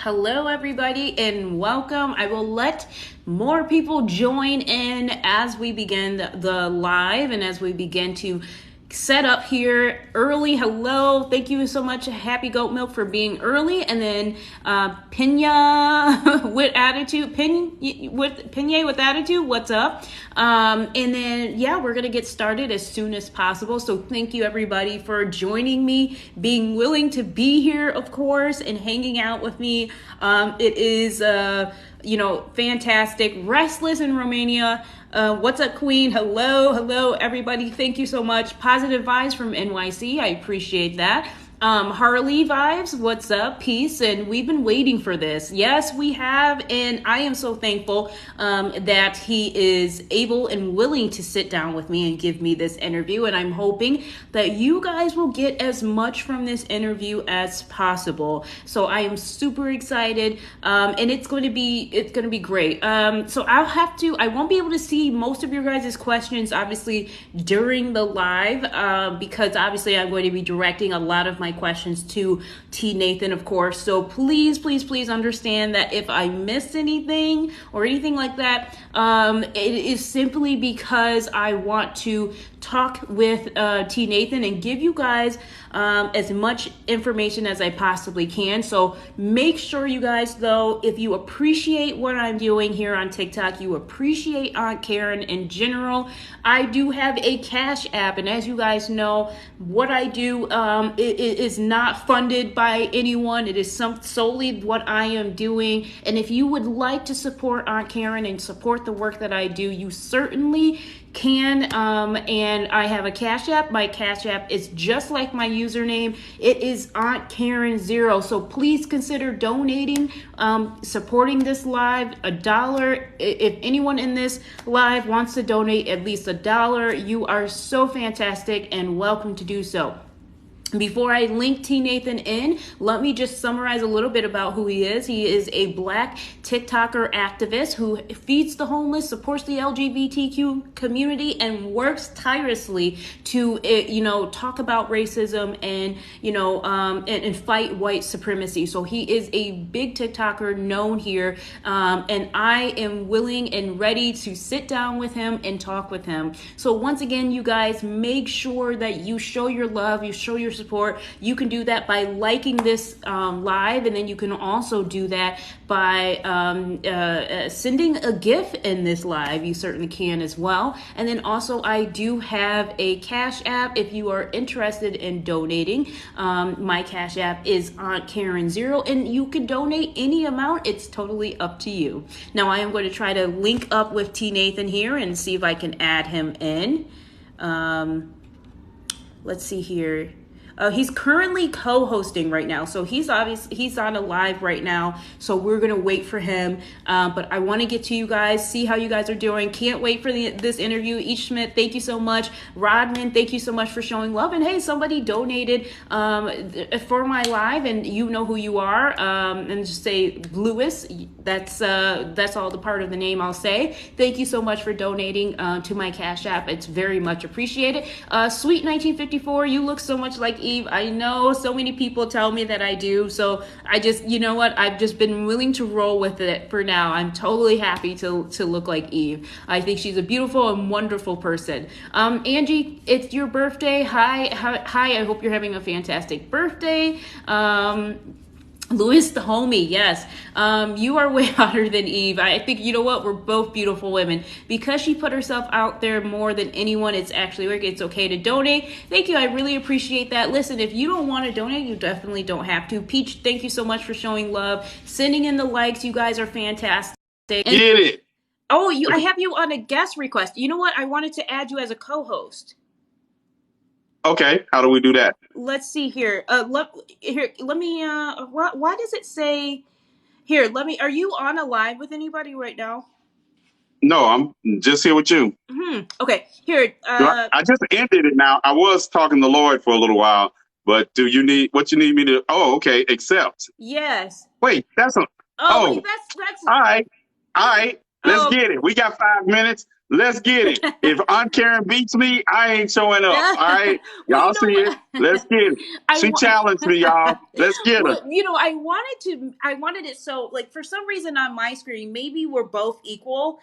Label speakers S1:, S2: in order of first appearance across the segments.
S1: Hello, everybody, and welcome. I will let more people join in as we begin the live and as we begin to set up here early. Hello, thank you so much, Happy Goat Milk, for being early. And then Pena with attitude, Pena with attitude. What's up? And then yeah, we're gonna get started as soon as possible. So thank you everybody for joining me, being willing to be here, of course, and hanging out with me. It is fantastic. Restless in Romania. What's up, Queen? Hello, everybody. Thank you so much. Positive vibes from NYC. I appreciate that. Harley vibes, what's up? Peace. And we've been waiting for this. Yes, we have. And I am so thankful that he is able and willing to sit down with me and give me this interview. And I'm hoping that you guys will get as much from this interview as possible. So I am super excited. And it's going to be great. So I won't be able to see most of your guys' questions, obviously, during the live, because obviously I'm going to be directing a lot of my questions to T. Nathan, of course. So please understand that if I missed anything or anything like that, it is simply because I want to talk with T. Nathan and give you guys as much information as I possibly can. So make sure you guys, though, if you appreciate what I'm doing here on TikTok, you appreciate Aunt Karen in general, I do have a Cash App. And as you guys know, what I do it is not funded by anyone. It is solely what I am doing. And if you would like to support Aunt Karen and support the work that I do, you certainly can. And I have a Cash App. My Cash App is just like my username. It is Aunt Karen 0. So please consider donating, supporting this live. $1. If anyone in this live wants to donate at least $1, you are so fantastic and welcome to do so. Before I link T. Nathan in, let me just summarize a little bit about who he is. He is a Black TikToker activist who feeds the homeless, supports the LGBTQ community, and works tirelessly to, talk about racism and, and fight white supremacy. So he is a big TikToker known here, and I am willing and ready to sit down with him and talk with him. So once again, you guys, make sure that you show your love, you show your support. You can do that by liking this live, and then you can also do that by sending a GIF in this live. You certainly can as well. And then also I do have a Cash App if you are interested in donating. My Cash App is Aunt Karen 0, and you can donate any amount. It's totally up to you. Now I am going to try to link up with T. Nathan here and see if I can add him in. Let's see here. He's currently co-hosting right now, so he's on a live right now. So we're gonna wait for him. But I want to get to you guys, see how you guys are doing. Can't wait for this interview. Ish Smith, thank you so much. Rodman, thank you so much for showing love. And hey, somebody donated for my live, and you know who you are. And just say Lewis. That's all the part of the name I'll say. Thank you so much for donating to my Cash App. It's very much appreciated. Sweet 1954, you look so much like Eve. I know so many people tell me that I do. So I just, you know what? I've just been willing to roll with it for now. I'm totally happy to look like Eve. I think she's a beautiful and wonderful person. Angie, it's your birthday. Hi. I hope you're having a fantastic birthday. Louis the homie, yes. You are way hotter than Eve. I think, you know what? We're both beautiful women. Because she put herself out there more than anyone, it's actually work. It's okay to donate. Thank you. I really appreciate that. Listen, if you don't want to donate, you definitely don't have to. Peach, thank you so much for showing love. Sending in the likes. You guys are fantastic.
S2: Get it.
S1: Oh, I have you on a guest request. You know what? I wanted to add you as a co-host.
S2: Okay, how do we do that?
S1: Let's see here. Let me. Why does it say here? Are you on a live with anybody right now?
S2: No, I'm just here with you.
S1: Okay, here.
S2: I just ended it now. I was talking to Lloyd for a little while, but what you need me to? Oh, okay, accept.
S1: Yes.
S2: Wait, that's a.
S1: Oh, wait, that's.
S2: All right. Let's get it. We got 5 minutes. Let's get it. If Aunt Karen beats me, I ain't showing up. All right,
S1: Well,
S2: y'all see it. Let's get it. She challenged me, y'all. Let's get her.
S1: well, I wanted it so, like, for some reason on my screen, maybe we're both equal,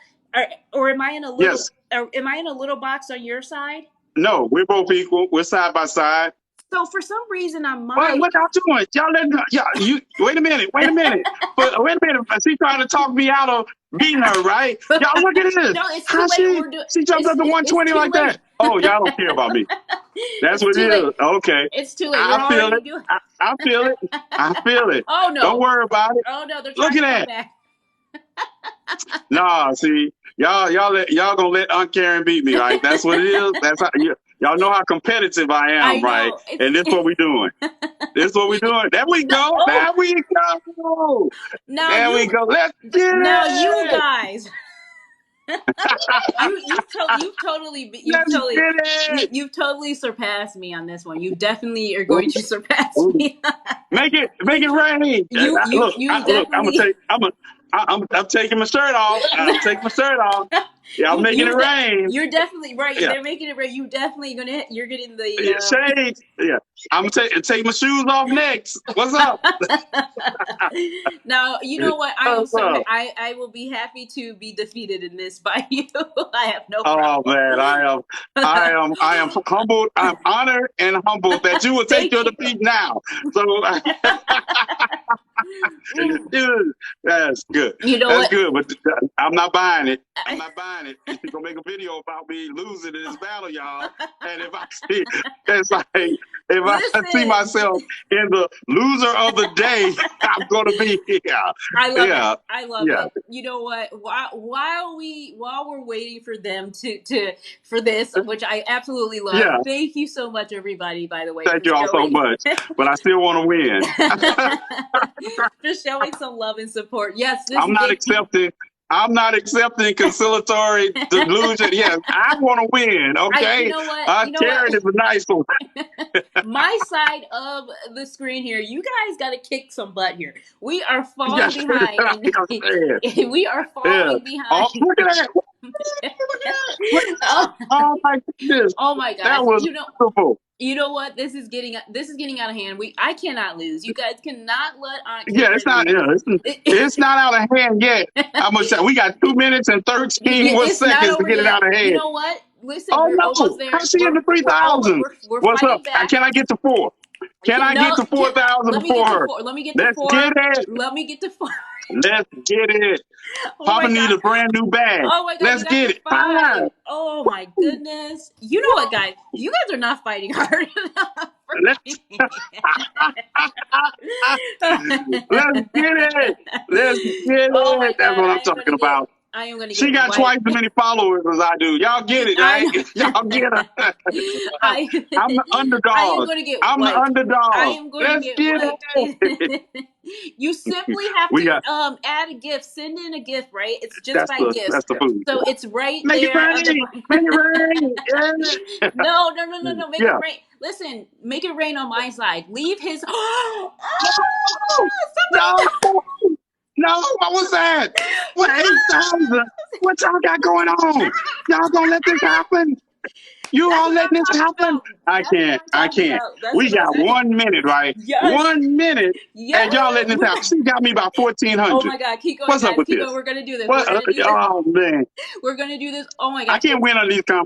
S1: or am I in a little,
S2: Yes.
S1: am I in a little box on your side?
S2: No, we're both equal. We're side by side.
S1: So for some reason on
S2: What,
S1: my,
S2: what y'all doing? Y'all letting you wait a minute. But wait a minute. She trying to talk me out of beating her, right? Y'all look at this.
S1: no, it's too
S2: How
S1: late.
S2: she jumped up to 120
S1: too
S2: like
S1: late.
S2: that. Oh, y'all don't care about me. That's
S1: It's
S2: what
S1: too
S2: it
S1: late.
S2: is. Okay.
S1: It's too late. You're
S2: I feel
S1: already
S2: it.
S1: doing.
S2: I feel it. I feel it.
S1: Oh no!
S2: Don't worry about it.
S1: Oh no! They're
S2: Look
S1: trying
S2: at
S1: to come
S2: that.
S1: back.
S2: Nah, see, y'all gonna let Aunt Karen beat me, right? That's what it is. That's how y'all know how competitive I am,
S1: I know.
S2: right? And this what we doing. This what we doing. There we go.
S1: Oh.
S2: There we go.
S1: Now
S2: There we go. Let's get
S1: now
S2: it.
S1: you guys. You've totally surpassed me on this one. You definitely are going to surpass me.
S2: Make it rain. I'm taking my shirt off. I'm taking my shirt off. Yeah, I'm making it rain.
S1: You're definitely right.
S2: Yeah.
S1: They're making it rain. You definitely you're getting the
S2: shades. Yeah, I'm gonna take my shoes off next. What's up?
S1: Now you know what? I will be happy to be defeated in this by you. I have no problem.
S2: Oh man, I am humbled. I'm honored and humbled that you will take your defeat now. So, dude, that's good.
S1: You know
S2: that's
S1: what?
S2: good, but I'm not buying it. I'm not buying it. You're gonna make a video about me losing in this battle, y'all. And if I see, it's like I see myself in the loser of the day, I'm gonna be here.
S1: I love it. I love it. You know what? While we're waiting for them for this, which I absolutely love.
S2: Yeah.
S1: Thank you so much, everybody. By the way,
S2: thank you all so much. But I still want to win.
S1: For showing some love and support. Yes,
S2: I'm not accepting conciliatory delusion. Yes, I want to win. Okay,
S1: you know what?
S2: Karen is a nice one.
S1: My side of the screen here, you guys got to kick some butt here. We are falling behind. We are falling behind.
S2: Oh, look at that! Oh my goodness!
S1: Oh my gosh!
S2: That was beautiful.
S1: You know what? This is getting out of hand. I cannot lose. You guys cannot let Aunt Karen.
S2: Yeah, it's not. It's not out of hand yet. I'm gonna say we got 2 minutes and 13 more seconds to get it out of hand.
S1: You know what? Listen,
S2: we're
S1: almost there.
S2: How's she in the 3,000? What's up?
S1: Back.
S2: Can I get to 4? Can I get to 4,000 before her?
S1: Let me get to 4. Let me get to 4.
S2: Let's get it. Papa needs a brand new bag.
S1: Oh my God,
S2: let's get it.
S1: 5. Oh my goodness. You know what, guys? You guys are not fighting hard enough.
S2: Let's get it. Let's get it. That's what I'm talking about.
S1: I am gonna get
S2: she got twice as many followers as I do. Y'all get it, right? Y'all get it. I'm the underdog. I'm the underdog.
S1: I am going to get it. You simply have to add a gift. Send in a gift, right? It's just by gifts.
S2: That's the food.
S1: So it's right
S2: Make
S1: there.
S2: Make it rain. Yeah.
S1: No. Make it rain. Listen, make it rain on my side. Leave his.
S2: No, what was that? What 8,000? What y'all got going on? Y'all gonna let this happen? You all letting this happen? I can't. We got 1 minute, right?
S1: Yes.
S2: 1 minute, and y'all letting this happen. She got me about 1,400.
S1: Oh my God, keep going.
S2: What's up with this?
S1: We're gonna do this.
S2: Oh man,
S1: we're gonna do this. Oh my God,
S2: I can't win on these I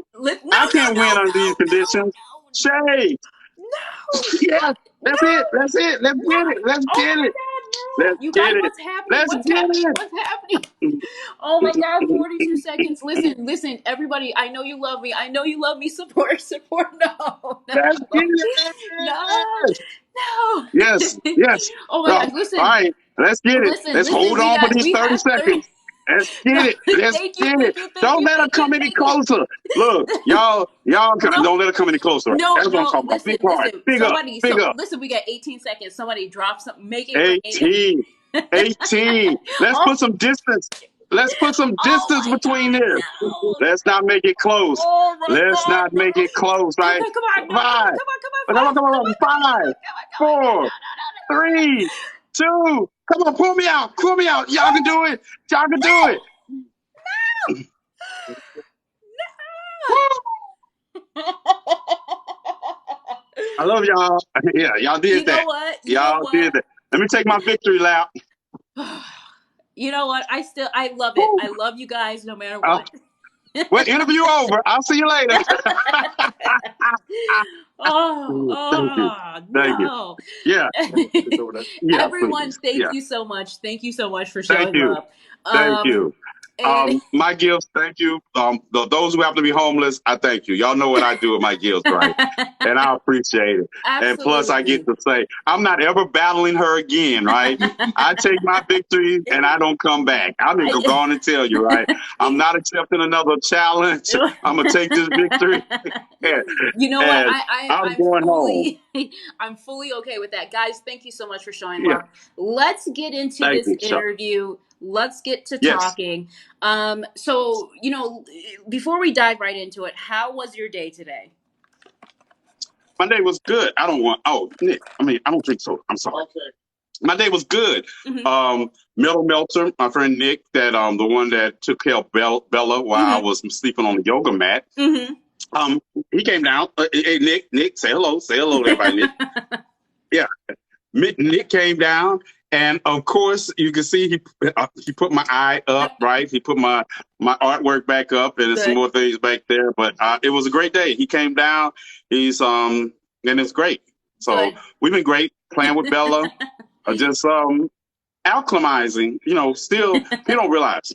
S2: can't win under these conditions. Shay.
S1: No.
S2: Yes, that's it. Let's get it. Let's get it. Let's get it.
S1: What's happening? What's happening? Oh my God, 42 seconds. Listen, everybody. I know you love me. Support. No.
S2: Let's get it.
S1: No.
S2: Yes.
S1: Oh my God, listen.
S2: All right, let's get it. Let's hold on for these 30 seconds. Let's get it. Don't let her come any closer. Look, y'all don't let her come any closer.
S1: No,
S2: that's what I'm talking about. Be quiet. Big up.
S1: Listen, we got 18 seconds. Somebody drop something. Make it
S2: 18. Let's put some distance. Let's put some distance between this.
S1: No.
S2: Let's not make it close. Let's not make it close. Right?
S1: Come on.
S2: 5, 4, 3, 2. Come on, pull me out. Y'all can do it.
S1: No.
S2: I love y'all. Yeah, y'all
S1: You
S2: did
S1: know
S2: that.
S1: what? You know
S2: Y'all did
S1: what?
S2: that. Let me take my victory lap.
S1: You know what? I love it.
S2: Woo.
S1: I love you guys no matter
S2: Uh,
S1: what.
S2: well, interview over. I'll see you later. Thank you. Thank you.
S1: No.
S2: Yeah. Yeah,
S1: Everyone,
S2: please.
S1: thank
S2: Yeah.
S1: you so much. Thank you so much for
S2: Thank
S1: showing
S2: you.
S1: up.
S2: Thank
S1: Um,
S2: you.
S1: and
S2: My gifts, thank you. Those who happen to be homeless, I thank you. Y'all know what I do with my gifts, right? And I appreciate it. And plus, I get
S1: absolutely.
S2: to say, I'm not ever battling her again, right? I take my victory and I don't come back. I'm going to go on and tell you, right? I'm not accepting another challenge. I'm going to take this victory and,
S1: You know what?
S2: and I'm
S1: I'm
S2: going home.
S1: fully I'm fully okay with that. Guys, thank you so much for showing
S2: Yeah.
S1: up. Let's get into
S2: Thank
S1: this
S2: you. So,
S1: interview. Let's get to
S2: yes.
S1: talking. So, before we dive right into it, how was your day today?
S2: My day was good. Oh, Nick, I don't think so. I'm sorry. Okay. My day was good.
S1: Mm-hmm.
S2: Metal Melter, my friend Nick, the one that took care of Bella while I
S1: Mm-hmm.
S2: was sleeping on the yoga mat.
S1: Mm-hmm.
S2: He came down. Hey, Nick, say hello to everybody, Nick. Yeah, Nick came down, and of course, you can see he put my eye up, right? He put my artwork back up, and there's some
S1: Good.
S2: more things back there. But it was a great day. He came down. And it's great. So
S1: Good.
S2: we've been great playing with Bella. Just acclimatizing, still you don't realize,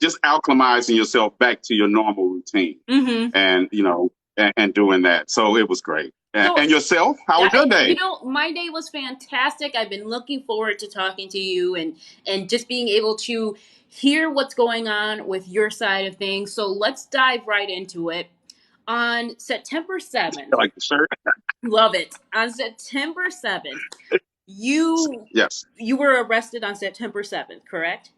S2: just acclimatizing yourself back to your normal routine,
S1: Mm-hmm.
S2: and and doing that. So it was great.
S1: So,
S2: And yourself, how was your day?
S1: my day was fantastic. I've been looking forward to talking to you and just being able to hear what's going on with your side of things. So let's dive right into it. On September 7th,
S2: You like the shirt?
S1: love it. On September 7th, you
S2: Yes.
S1: you were arrested on September 7th, correct?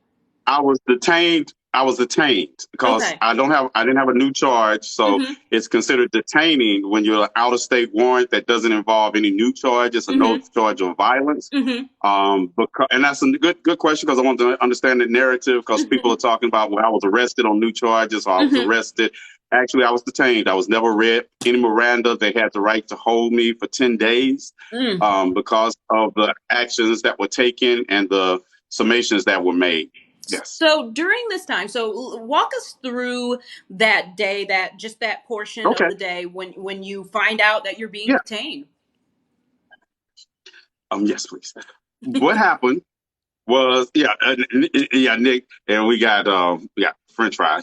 S2: I was detained. Because
S1: Okay.
S2: I didn't have a new charge, so
S1: Mhm.
S2: it's considered detaining when you're an out of state warrant that doesn't involve any new charges or no
S1: Mhm.
S2: charge of violence.
S1: Mhm.
S2: And that's a good question, because I want to understand the narrative, because people are talking about, well, I was arrested on new charges, or I was
S1: Mhm.
S2: arrested. Actually, I was detained. I was never read any Miranda. They had the right to hold me for 10 days
S1: Mm.
S2: because of the actions that were taken and the summations that were made. Yes.
S1: So during this time, walk us through that day, that portion of
S2: Okay.
S1: the day when you find out that you're being
S2: Yeah.
S1: detained.
S2: Yes, please. What happened was, yeah, Nick, and we got French fry.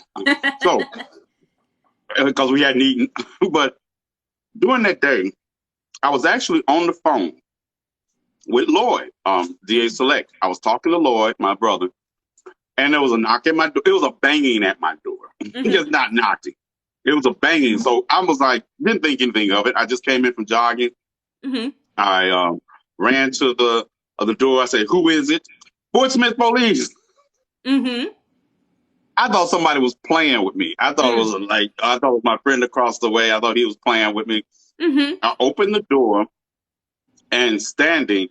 S2: So because we hadn't eaten, but during that day, I was actually on the phone with Lloyd, DA Select. I was talking to Lloyd, my brother, and there was a knock at my door. It was a banging at my door, just not knocking. It was a banging. So I was like, didn't think anything of it. I just came in from jogging.
S1: Mm-hmm.
S2: I ran to the door. I said, "Who is it?" Fort Smith Police.
S1: Mm-hmm.
S2: I thought somebody was playing with me. I thought it was my friend across the way. I thought he was playing with me.
S1: Mm-hmm.
S2: I opened the door, and standing,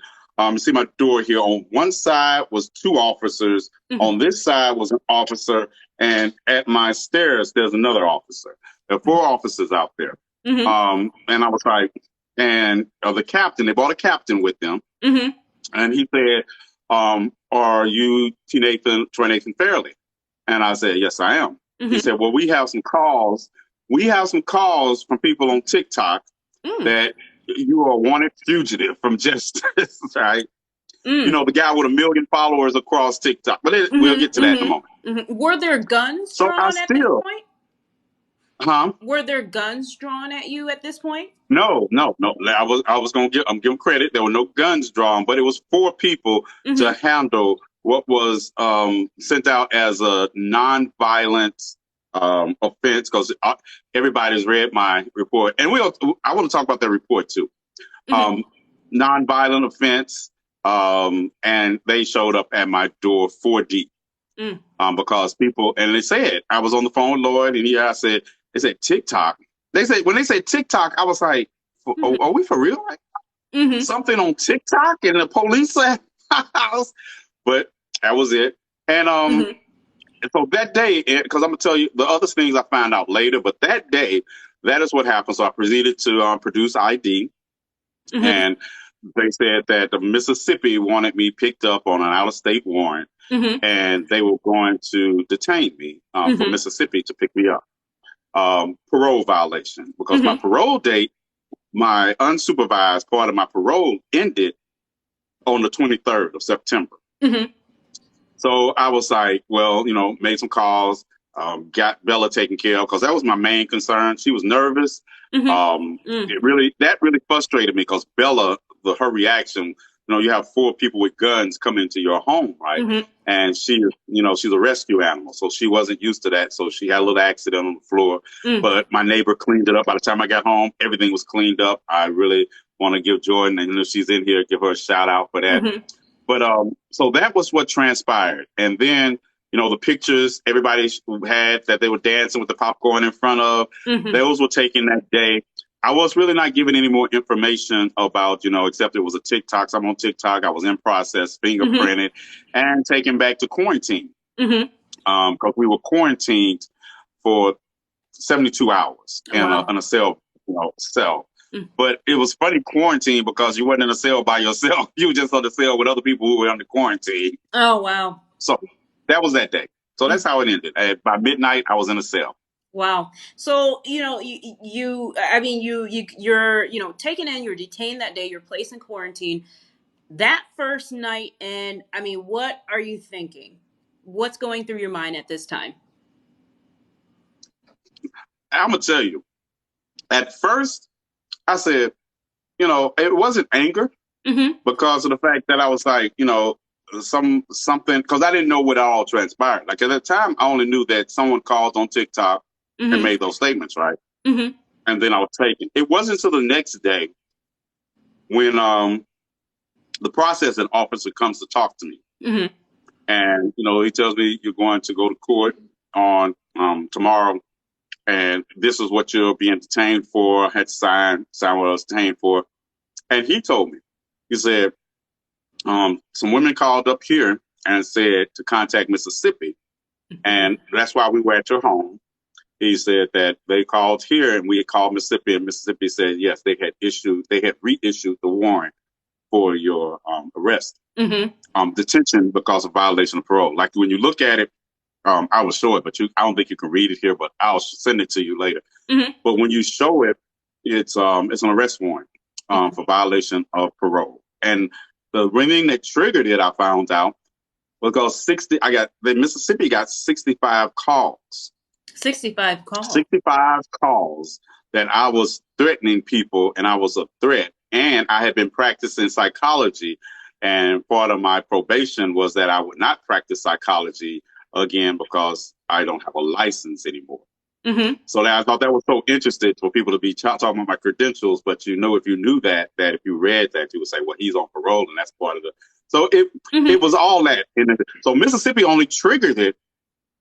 S2: see my door here. On one side was two officers.
S1: Mm-hmm.
S2: On this side was an officer, and at my stairs there's another officer. There are four officers out there.
S1: Mm-hmm.
S2: And I was like, and the captain. They brought a captain with them,
S1: Mm-hmm.
S2: and he said, "Are you Troy Nathan Fairley?" And I said, "Yes, I am." He
S1: Mm-hmm.
S2: said, "Well, we have some calls. We have some calls from people on TikTok
S1: Mm.
S2: that you are a wanted fugitive from justice." Right?
S1: Mm.
S2: The guy with 1 million followers across TikTok. But we'll
S1: Mm-hmm.
S2: get to that in a moment.
S1: Mm-hmm. Were there guns
S2: So I
S1: drawn at this
S2: still,
S1: point?
S2: huh?
S1: Were there guns drawn at you at this point?
S2: No, no, no. I'm giving credit. There were no guns drawn, but it was four people to
S1: Mm-hmm.
S2: handle what was sent out as a non-violent offense, because everybody's read my report, and I want to talk about that report too.
S1: Mm-hmm.
S2: Non-violent offense, and they showed up at my door 4 deep,
S1: Mm.
S2: because people, and they said, I was on the phone with Lloyd, and they said TikTok. When they say TikTok, I was like,
S1: Mm-hmm.
S2: are we for real?
S1: Mm-hmm.
S2: Something on TikTok, and the police at my house? But that was it. And
S1: Mm-hmm.
S2: And so that day, because I'm gonna tell you the other things I found out later, but that day, that is what happened. So I proceeded to produce ID,
S1: Mm-hmm.
S2: and they said that the Mississippi wanted me picked up on an out-of-state warrant,
S1: Mm-hmm.
S2: and they were going to detain me from
S1: Mm-hmm.
S2: Mississippi to pick me up. Parole violation because my
S1: Mm-hmm.
S2: parole date, my unsupervised part of my parole ended on the 23rd of September.
S1: Mm-hmm.
S2: So I was like, well, made some calls, got Bella taken care of because that was my main concern. She was nervous.
S1: Mm-hmm.
S2: That really frustrated me because Bella, her reaction, you have four people with guns come into your home, right?
S1: Mm-hmm.
S2: And she's a rescue animal, so she wasn't used to that. So she had a little accident on the floor,
S1: Mm.
S2: but my neighbor cleaned it up. By the time I got home, everything was cleaned up. I really want to give Jordan, and if she's in here, give her a shout out for that.
S1: Mm-hmm.
S2: But so that was what transpired. And then, the pictures everybody had that they were dancing with the popcorn in front of,
S1: Mm-hmm.
S2: those were taken that day. I was really not given any more information about, except it was a TikTok. So I'm on TikTok. I was in process,
S1: Mm-hmm.
S2: fingerprinted, and taken back to quarantine
S1: Mm-hmm.
S2: because we were quarantined for 72 hours
S1: Wow.
S2: in a cell.
S1: Mm.
S2: But it was funny quarantine because you weren't in a cell by yourself. You were just on the cell with other people who were under quarantine.
S1: Oh, wow.
S2: So that was that day. So that's how it ended. By midnight, I was in a cell.
S1: Wow. So, I mean, you're, taken in, you're detained that day, you're placed in quarantine. That first night, and I mean, what are you thinking? What's going through your mind at this time?
S2: I'm going to tell you, at first, I said, it wasn't anger
S1: Mm-hmm.
S2: because of the fact that I was like, something, because I didn't know what all transpired. Like at the time, I only knew that someone called on TikTok and
S1: Mm-hmm.
S2: made those statements, right?
S1: Mm-hmm.
S2: And then I was taken. It wasn't until the next day when the processing officer comes to talk to me.
S1: Mm-hmm.
S2: And, he tells me you're going to go to court on tomorrow. And this is what you're being detained for. I had to sign what I was detained for. And he told me, he said, some women called up here and said to contact Mississippi. And that's why we were at your home. He said that they called here and we had called Mississippi, and Mississippi said, yes, they had reissued the warrant for your arrest,
S1: Mm-hmm.
S2: detention because of violation of parole. Like when you look at it, I will show it, but I don't think you can read it here, but I'll send it to you later.
S1: Mm-hmm.
S2: But when you show it, it's an arrest warrant for violation of parole. And the thing that triggered it, I found out, because Mississippi got 65 calls.
S1: 65 calls.
S2: 65 calls that I was threatening people, and I was a threat. And I had been practicing psychology, and part of my probation was that I would not practice psychology again because I don't have a license anymore.
S1: Mm-hmm.
S2: So I thought that was so interesting for people to be talking about my credentials. But if you knew that if you read that, you would say, well, he's on parole, and that's part of it. So it was all that. So Mississippi only triggered it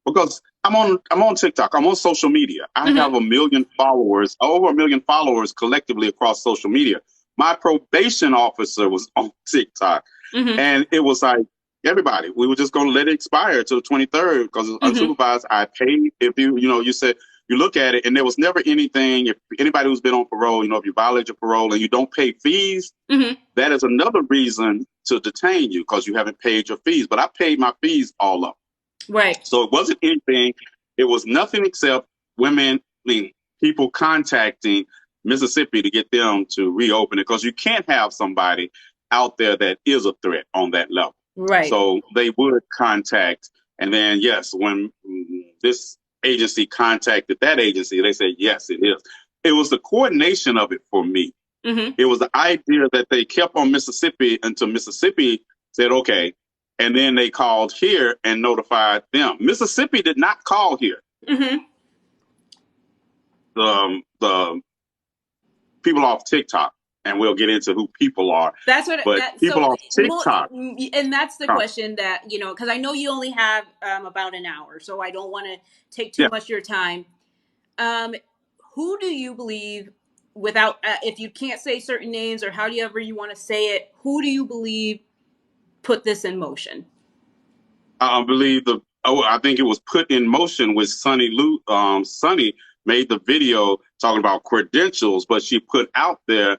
S2: because I'm on TikTok. I'm on social media. I have over 1 million followers collectively across social media. My probation officer was on TikTok, and it was like everybody. We were just going to let it expire till the 23rd because it's unsupervised. I paid. If you said you look at it, and there was never anything. If anybody who's been on parole, if you violate your parole and you don't pay fees, that is another reason to detain you because you haven't paid your fees. But I paid my fees all up.
S1: Right.
S2: So it wasn't anything. It was nothing except people contacting Mississippi to get them to reopen it because you can't have somebody out there that is a threat on that level.
S1: Right.
S2: So they would contact. And then, yes, when this agency contacted that agency, they said, yes, it is. It was the coordination of it for me. It was the idea that they kept on Mississippi until Mississippi said, okay. And then they called here and notified them. Mississippi did not call here. The people off TikTok, and we'll get into who people are.
S1: That's what.
S2: People off TikTok,
S1: and that's the question that because I know you only have about an hour, so I don't want to take too much of your time. Who do you believe? Without, if you can't say certain names or however you want to say it, who do you believe put this in motion?
S2: I believe the oh, I think it was put in motion with Sunny Lou. Sunny made the video talking about credentials, but she put out there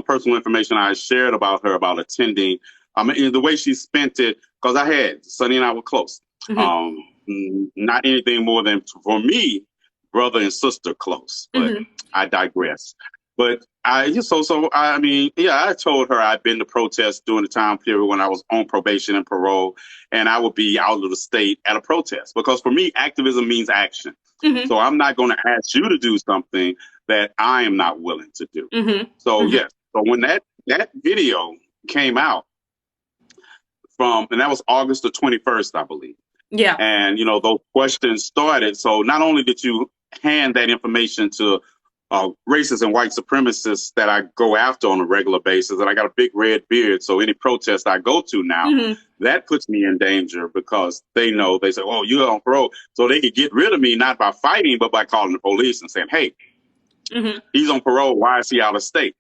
S2: personal information I shared about her about attending. The way she spent it, because Sunny and I were close. Not anything more than, for me, brother and sister close, but I digress. But I told her I'd been to protest during the time period when I was on probation and parole, and I would be out of the state at a protest, because for me, activism means action. So I'm not going to ask you to do something that I am not willing to do. So yes, so when that video came out and that was August the 21st, I believe.
S1: Yeah.
S2: And, those questions started. So not only did you hand that information to racist and white supremacists that I go after on a regular basis, and I got a big red beard, so any protest I go to now, that puts me in danger, because they say, oh, you're on parole. So they could get rid of me, not by fighting, but by calling the police and saying, hey, he's on parole. Why is he out of state?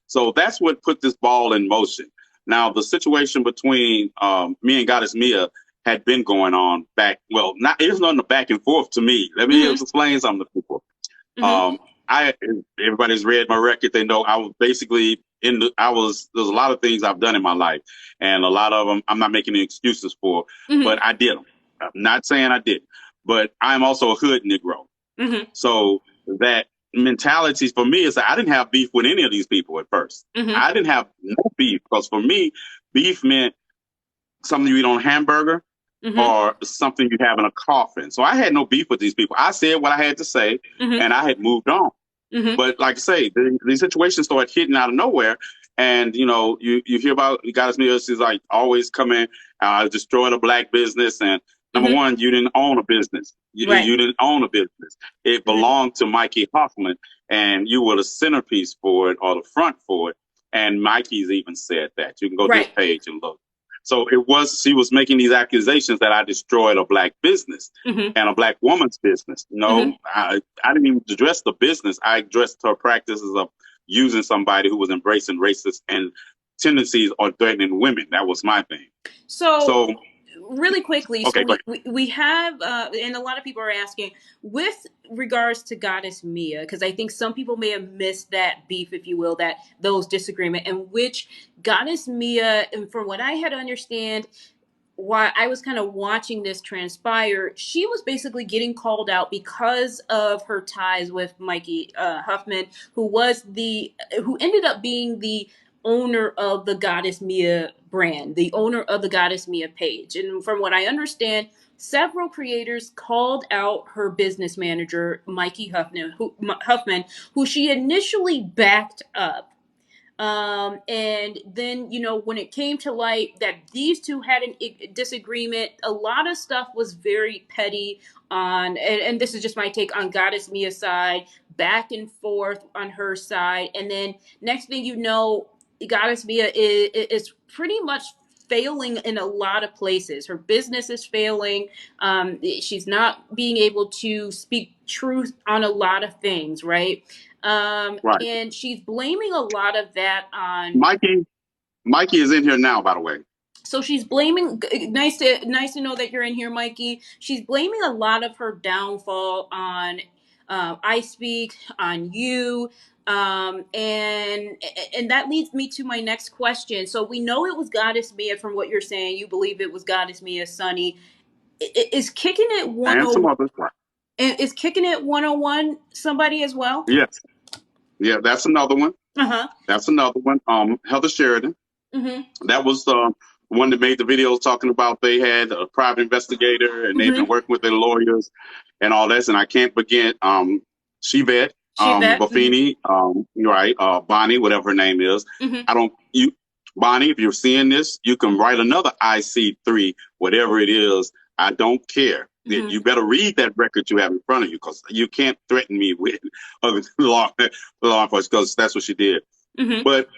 S2: So that's what put this ball in motion. Now, the situation between me and Goddess Mia had been going on there's nothing back and forth to me. Let me explain something to people. Everybody's read my record. They know I was basically there's a lot of things I've done in my life, and a lot of them I'm not making any excuses for, but I did them. I'm not saying I didn't, but I'm also a hood Negro. So that mentality for me is that I didn't have beef with any of these people at first. I didn't have no beef, because for me, beef meant something you eat on a hamburger or something you have in a coffin. So I had no beef with these people. I said what I had to say, and I had moved on. But like I say, these situations started hitting out of nowhere. And, you hear about Goddess Mia, she's like always coming, destroying a black business. And number one, you didn't own a business. You didn't own a business. It belonged to Mikey Hoffman, and you were the centerpiece for it, or the front for it. And Mikey's even said that. You can go to his page and look. So she was making these accusations that I destroyed a black business and a black woman's business. No, I didn't even address the business. I addressed her practices of using somebody who was embracing racist and tendencies or threatening women. That was my thing.
S1: So really quickly,
S2: okay,
S1: we have, and a lot of people are asking, with regards to Goddess Mia, because I think some people may have missed that beef, if you will, those disagreement, in which Goddess Mia, and from what I had to understand, why I was kind of watching this transpire, she was basically getting called out because of her ties with Mikey Huffman, who ended up being the owner of the Goddess Mia brand, the owner of the Goddess Mia page. And from what I understand, several creators called out her business manager, Mikey Huffman, who she initially backed up. And then, when it came to light that these two had a disagreement, a lot of stuff was very petty and this is just my take, on Goddess Mia's side, back and forth on her side. And then next thing you know, Goddess Mia is pretty much failing in a lot of places. Her business is failing. She's not being able to speak truth on a lot of things, right? And she's blaming a lot of that on
S2: Mikey. Mikey is in here now, by the way.
S1: So she's blaming. Nice to know that you're in here, Mikey. She's blaming a lot of her downfall on I Speak, on you. And that leads me to my next question. So we know it was Goddess Mia, from what you're saying. You believe it was Goddess Mia, Sunny. Is Kicking It 101? Is Kicking It 101 somebody as well?
S2: Yes. Yeah, that's another one. That's another one. Heather Sheridan. That was the one that made the videos talking about they had a private investigator and they've been working with their lawyers and all this. And I can't forget Shivette. Buffini, Bonnie, whatever her name is. Bonnie, if you're seeing this, you can write another IC3, whatever it is. I don't care. You better read that record you have in front of you, because you can't threaten me with law enforcement, because that's what she did. But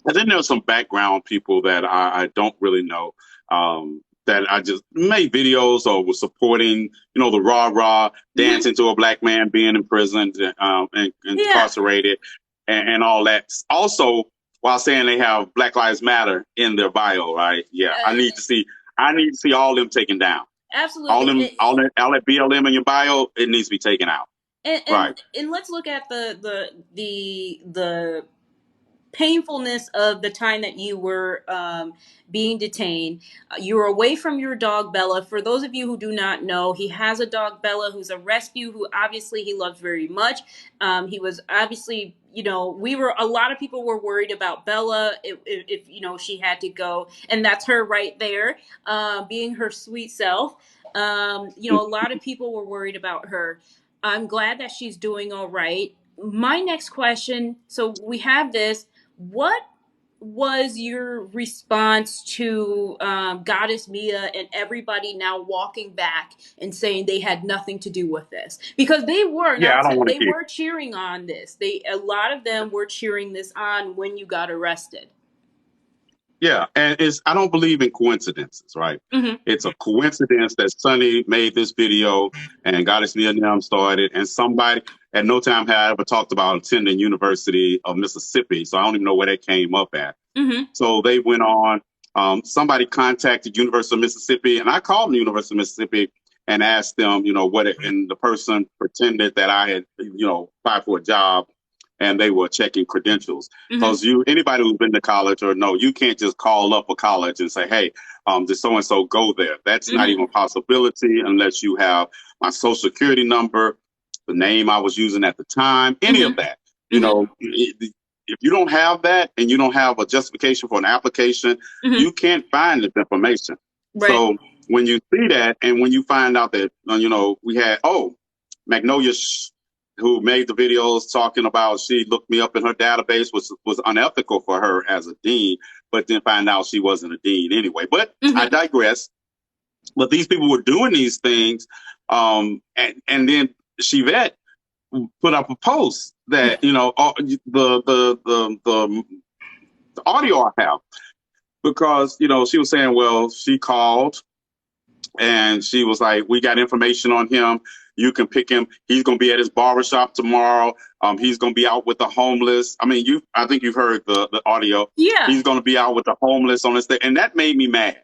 S2: then there's some background people that I don't really know, that I just made videos or was supporting, the rah-rah, dancing to a black man being imprisoned and incarcerated and all that. Also, while saying they have Black Lives Matter in their bio, right? Yeah, I need to see all them taken down.
S1: Absolutely.
S2: All that BLM in your bio, it needs to be taken out.
S1: And,
S2: Right.
S1: and let's look at the painfulness of the time that you were being detained. You were away from your dog Bella. For those of you who do not know, he has a dog Bella who's a rescue, who obviously he loves very much. He was obviously, a lot of people were worried about Bella if she had to go, and that's her right there, being her sweet self. A lot of people were worried about her. I'm glad that she's doing all right. My next question, so we have this. What was your response to Goddess Mia and everybody now walking back and saying they had nothing to do with this? Because they were
S2: Yeah,
S1: they were cheering on this. A lot of them were cheering this on when you got arrested.
S2: Yeah, and I don't believe in coincidences, right? Mm-hmm. It's a coincidence that Sonny made this video and Goddess Mia Nam started, and somebody at no time had I ever talked about attending University of Mississippi, so I don't even know where that came up at. Mm-hmm. So they went on. Somebody contacted University of Mississippi, and I called the University of Mississippi and asked them, and the person pretended that I had, applied for a job. And they were checking credentials, because anybody who's been to college or know, you can't just call up a college and say, hey, does so-and-so go there? That's not even a possibility unless you have my social security number, the name I was using at the time, any of that. If you don't have that and you don't have a justification for an application, you can't find this information. Right. So when you see that, and when you find out that, we had, Magnolia who made the videos talking about she looked me up in her database, was unethical for her as a dean, but then find out she wasn't a dean anyway. But I digress. But these people were doing these things, and then Chivette put up a post that the audio I have, because she was saying, well, she called and she was like, we got information on him. You can pick him. He's going to be at his barbershop tomorrow. He's going to be out with the homeless. I mean, I think you've heard the audio. Yeah. He's going to be out with the homeless on this day. And that made me mad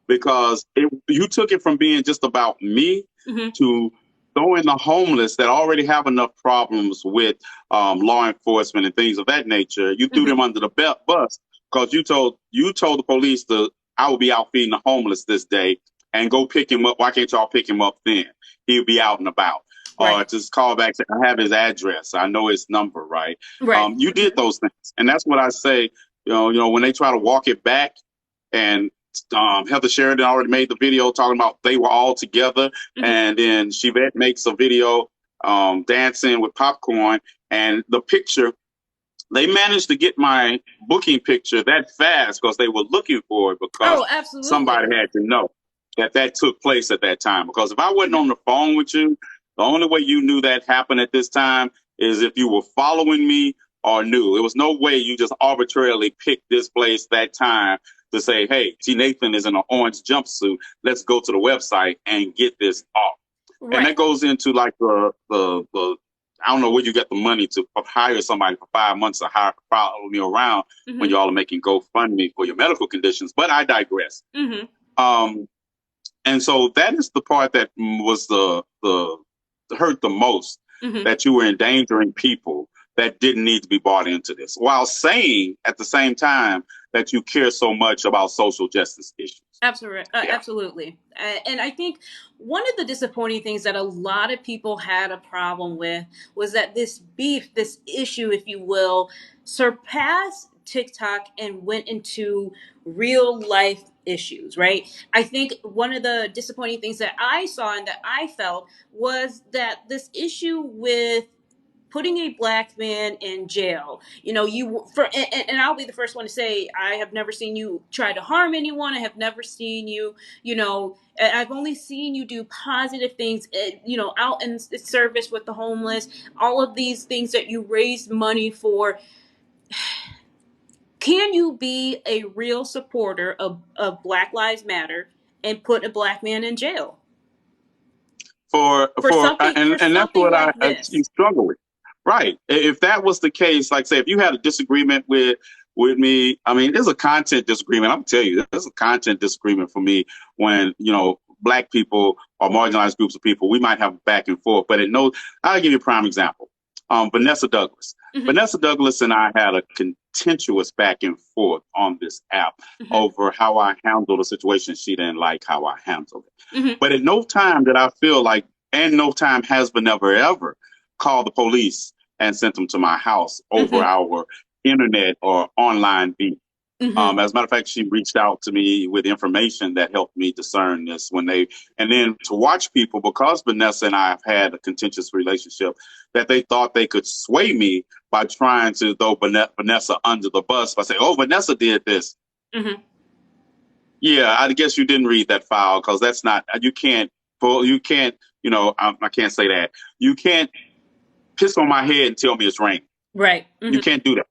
S2: because you took it from being just about me to throwing the homeless that already have enough problems with law enforcement and things of that nature. You threw them under the bus because you told the police I will be out feeding the homeless this day and go pick him up. Why can't y'all pick him up then? He'll be out and about. Right. Or just call back, say, I have his address. I know his number, right? You did those things. And that's what I say, when they try to walk it back, and Heather Sheridan already made the video talking about they were all together. And then Chivette makes a video dancing with popcorn. And the picture, they managed to get my booking picture that fast because they were looking for it, because somebody had to know that took place at that time. Because if I wasn't on the phone with you, the only way you knew that happened at this time is if you were following me or knew. It was no way you just arbitrarily picked this place that time to say, hey, T. Nathan is in an orange jumpsuit. Let's go to the website and get this off. Right. And that goes into like the I don't know where you get the money to hire somebody for 5 months to follow me around when y'all are making GoFundMe for your medical conditions. But I digress. And so that is the part that was the hurt the most, that you were endangering people that didn't need to be brought into this, while saying at the same time that you care so much about social justice issues.
S1: Absolutely. Absolutely. And I think one of the disappointing things that a lot of people had a problem with was that this beef, this issue, if you will, surpassed TikTok and went into real life issues, right? I think one of the disappointing things that I saw and that I felt was that this issue with putting a black man in jail, and I'll be the first one to say, I have never seen you try to harm anyone. I have never seen you, I've only seen you do positive things, out in service with the homeless, all of these things that you raised money for. Can you be a real supporter of Black Lives Matter and put a black man in jail?
S2: And that's what I struggle with. Right. If that was the case, like say, if you had a disagreement with me, I mean, there's a content disagreement. I'm telling you, there's a content disagreement for me when, Black people or marginalized groups of people, we might have back and forth. But I'll give you a prime example. Vanessa Douglas.
S1: Mm-hmm.
S2: Vanessa Douglas and I had a contentious back and forth on this app
S1: Mm-hmm.
S2: over how I handled a situation. She didn't like how I handled it.
S1: Mm-hmm.
S2: But at no time did I feel like, and no time has been ever called the police and sent them to my house over our internet or online beat.
S1: Mm-hmm.
S2: As a matter of fact, she reached out to me with information that helped me discern this and then to watch people, because Vanessa and I have had a contentious relationship, that they thought they could sway me by trying to throw Vanessa under the bus by saying, oh, Vanessa did this.
S1: Mm-hmm.
S2: Yeah, I guess you didn't read that file, because that's not, I can't, I can't say that. You can't piss on my head and tell me it's raining.
S1: Right. Mm-hmm.
S2: You can't do that,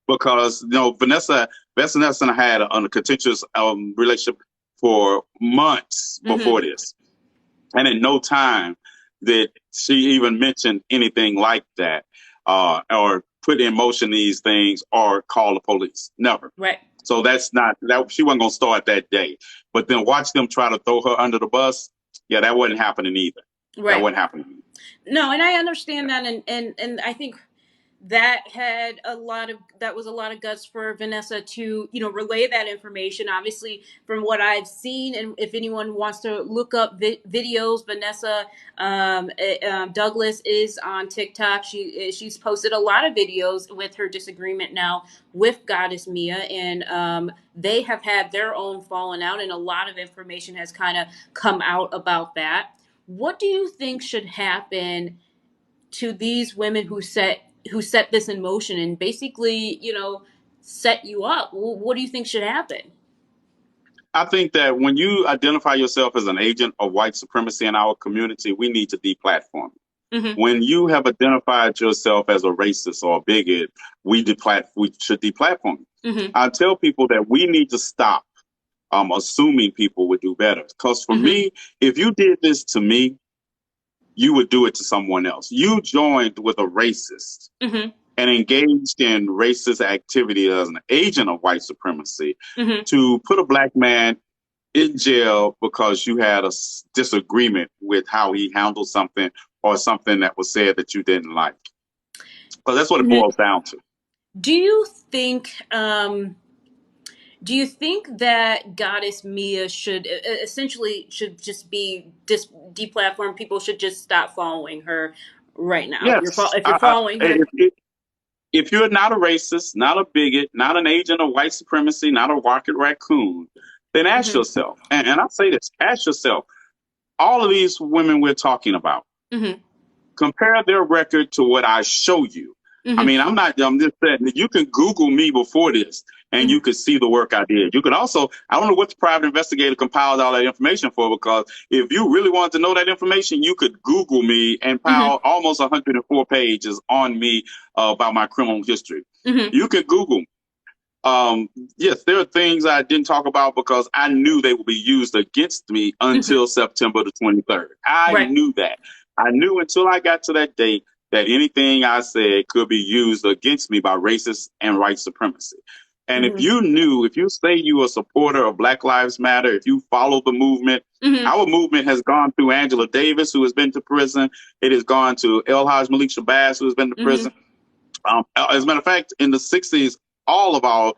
S2: because Vanessa and I had a contentious relationship for months before this, and in no time did she even mention anything like that, or put in motion these things or call the police. Never.
S1: Right.
S2: So that's not that. She wasn't gonna start that day. But then watch them try to throw her under the bus. Yeah, that wasn't happening either.
S1: Right.
S2: That wasn't happening.
S1: No, and I understand that, and I think that was a lot of guts for Vanessa to relay that information. Obviously, from what I've seen, and if anyone wants to look up videos, Vanessa Douglas is on TikTok. She's posted a lot of videos with her disagreement now with Goddess Mia, and they have had their own falling out, and a lot of information has kind of come out about that. What do you think should happen to these women who set this in motion and basically, set you up? What do you think should happen?
S2: I think that when you identify yourself as an agent of white supremacy in our community, we need to deplatform you.
S1: Mm-hmm.
S2: When you have identified yourself as a racist or a bigot, we should deplatform you.
S1: Mm-hmm.
S2: I tell people that we need to stop assuming people would do better. Because for me, if you did this to me, you would do it to someone else. You joined with a racist and engaged in racist activity as an agent of white supremacy to put a Black man in jail because you had a disagreement with how he handled something or something that was said that you didn't like. Because that's what it boils down to.
S1: Do you think that Goddess Mia should just be deplatformed? People should just stop following her right now.
S2: Yes.
S1: If you're following her.
S2: If you're not a racist, not a bigot, not an agent of white supremacy, not a rocket raccoon, then ask yourself, and I say this, ask yourself, all of these women we're talking about, compare their record to what I show you. I mean, I'm just saying, you can Google me before this and you could see the work I did. You could also, I don't know what the private investigator compiled all that information for, because if you really wanted to know that information, you could Google me and pile almost 104 pages on me about my criminal history. You can Google me. Yes, there are things I didn't talk about because I knew they would be used against me until September the 23rd. I knew that. I knew until I got to that date that anything I said could be used against me by racists and white supremacy. And if you say you're a supporter of Black Lives Matter, if you follow the movement, our movement has gone through Angela Davis, who has been to prison. It has gone to El Haj Malik Shabazz, who has been to prison. As a matter of fact, in the 60s, all of our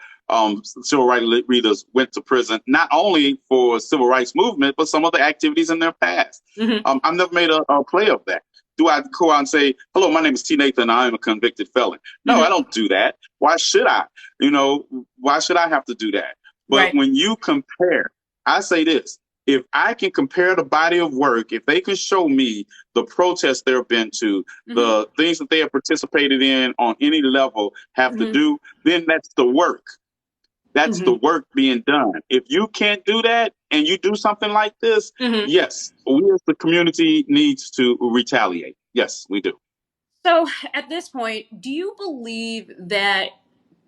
S2: civil rights leaders went to prison, not only for civil rights movement, but some of the activities in their past. I've never made a play of that. Do I go out and say, hello, my name is T. Nathan, I am a convicted felon? No, I don't do that. Why should I? Why should I have to do that? But when you compare, I say this, if I can compare the body of work, if they can show me the protests they've been to, the things that they have participated in on any level have to do, then that's the work. That's the work being done. If you can't do that and you do something like this, yes, we as the community needs to retaliate. Yes, we do.
S1: So at this point, do you believe that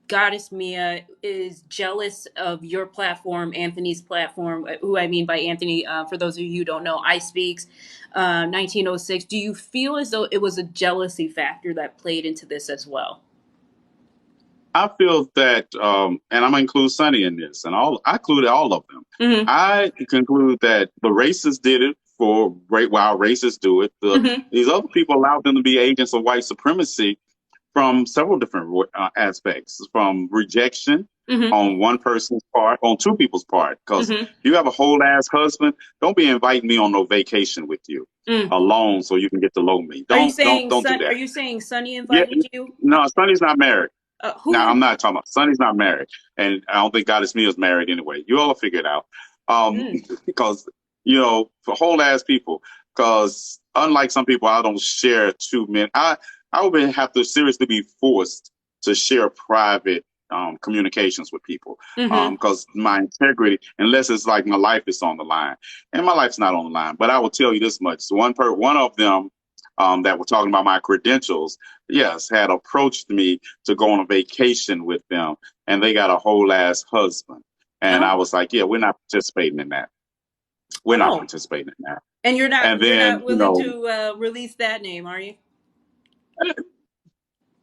S1: Goddess Mia is jealous of your platform, Anthony's platform, who I mean by Anthony, for those of you who don't know, I Speaks 1906. Do you feel as though it was a jealousy factor that played into this as well?
S2: I feel that, and I'm gonna include Sonny in this, and I included all of them.
S1: Mm-hmm.
S2: I conclude that the racists did it for while racists do it.
S1: Mm-hmm.
S2: These other people allowed them to be agents of white supremacy from several different aspects, from rejection
S1: Mm-hmm.
S2: on one person's part, on two people's part. Because
S1: Mm-hmm.
S2: you have a whole ass husband, don't be inviting me on no vacation with you
S1: Mm.
S2: alone so you can get to know me.
S1: Are you
S2: Don't
S1: saying
S2: do
S1: Are
S2: that.
S1: you saying Sonny
S2: Yeah,
S1: invited you?
S2: no, Sonny's not married. Now, I'm
S1: Who?
S2: not talking about Sonny's not married, and I don't think Goddess Mia is married anyway. You all figure it out,
S1: Mm.
S2: because for whole ass people. Because unlike some people, I don't share too many. I would have to seriously be forced to share private communications with people,
S1: Mm-hmm.
S2: because my integrity, unless it's like my life is on the line, and my life's not on the line. But I will tell you this much: one of them that were talking about my credentials, yes, had approached me to go on a vacation with them, and they got a whole ass husband. And I
S1: Oh.
S2: was like, yeah, we're not participating in that. We're not
S1: Oh.
S2: participating in that.
S1: And you're
S2: And
S1: not
S2: then,
S1: willing to release that name, are you?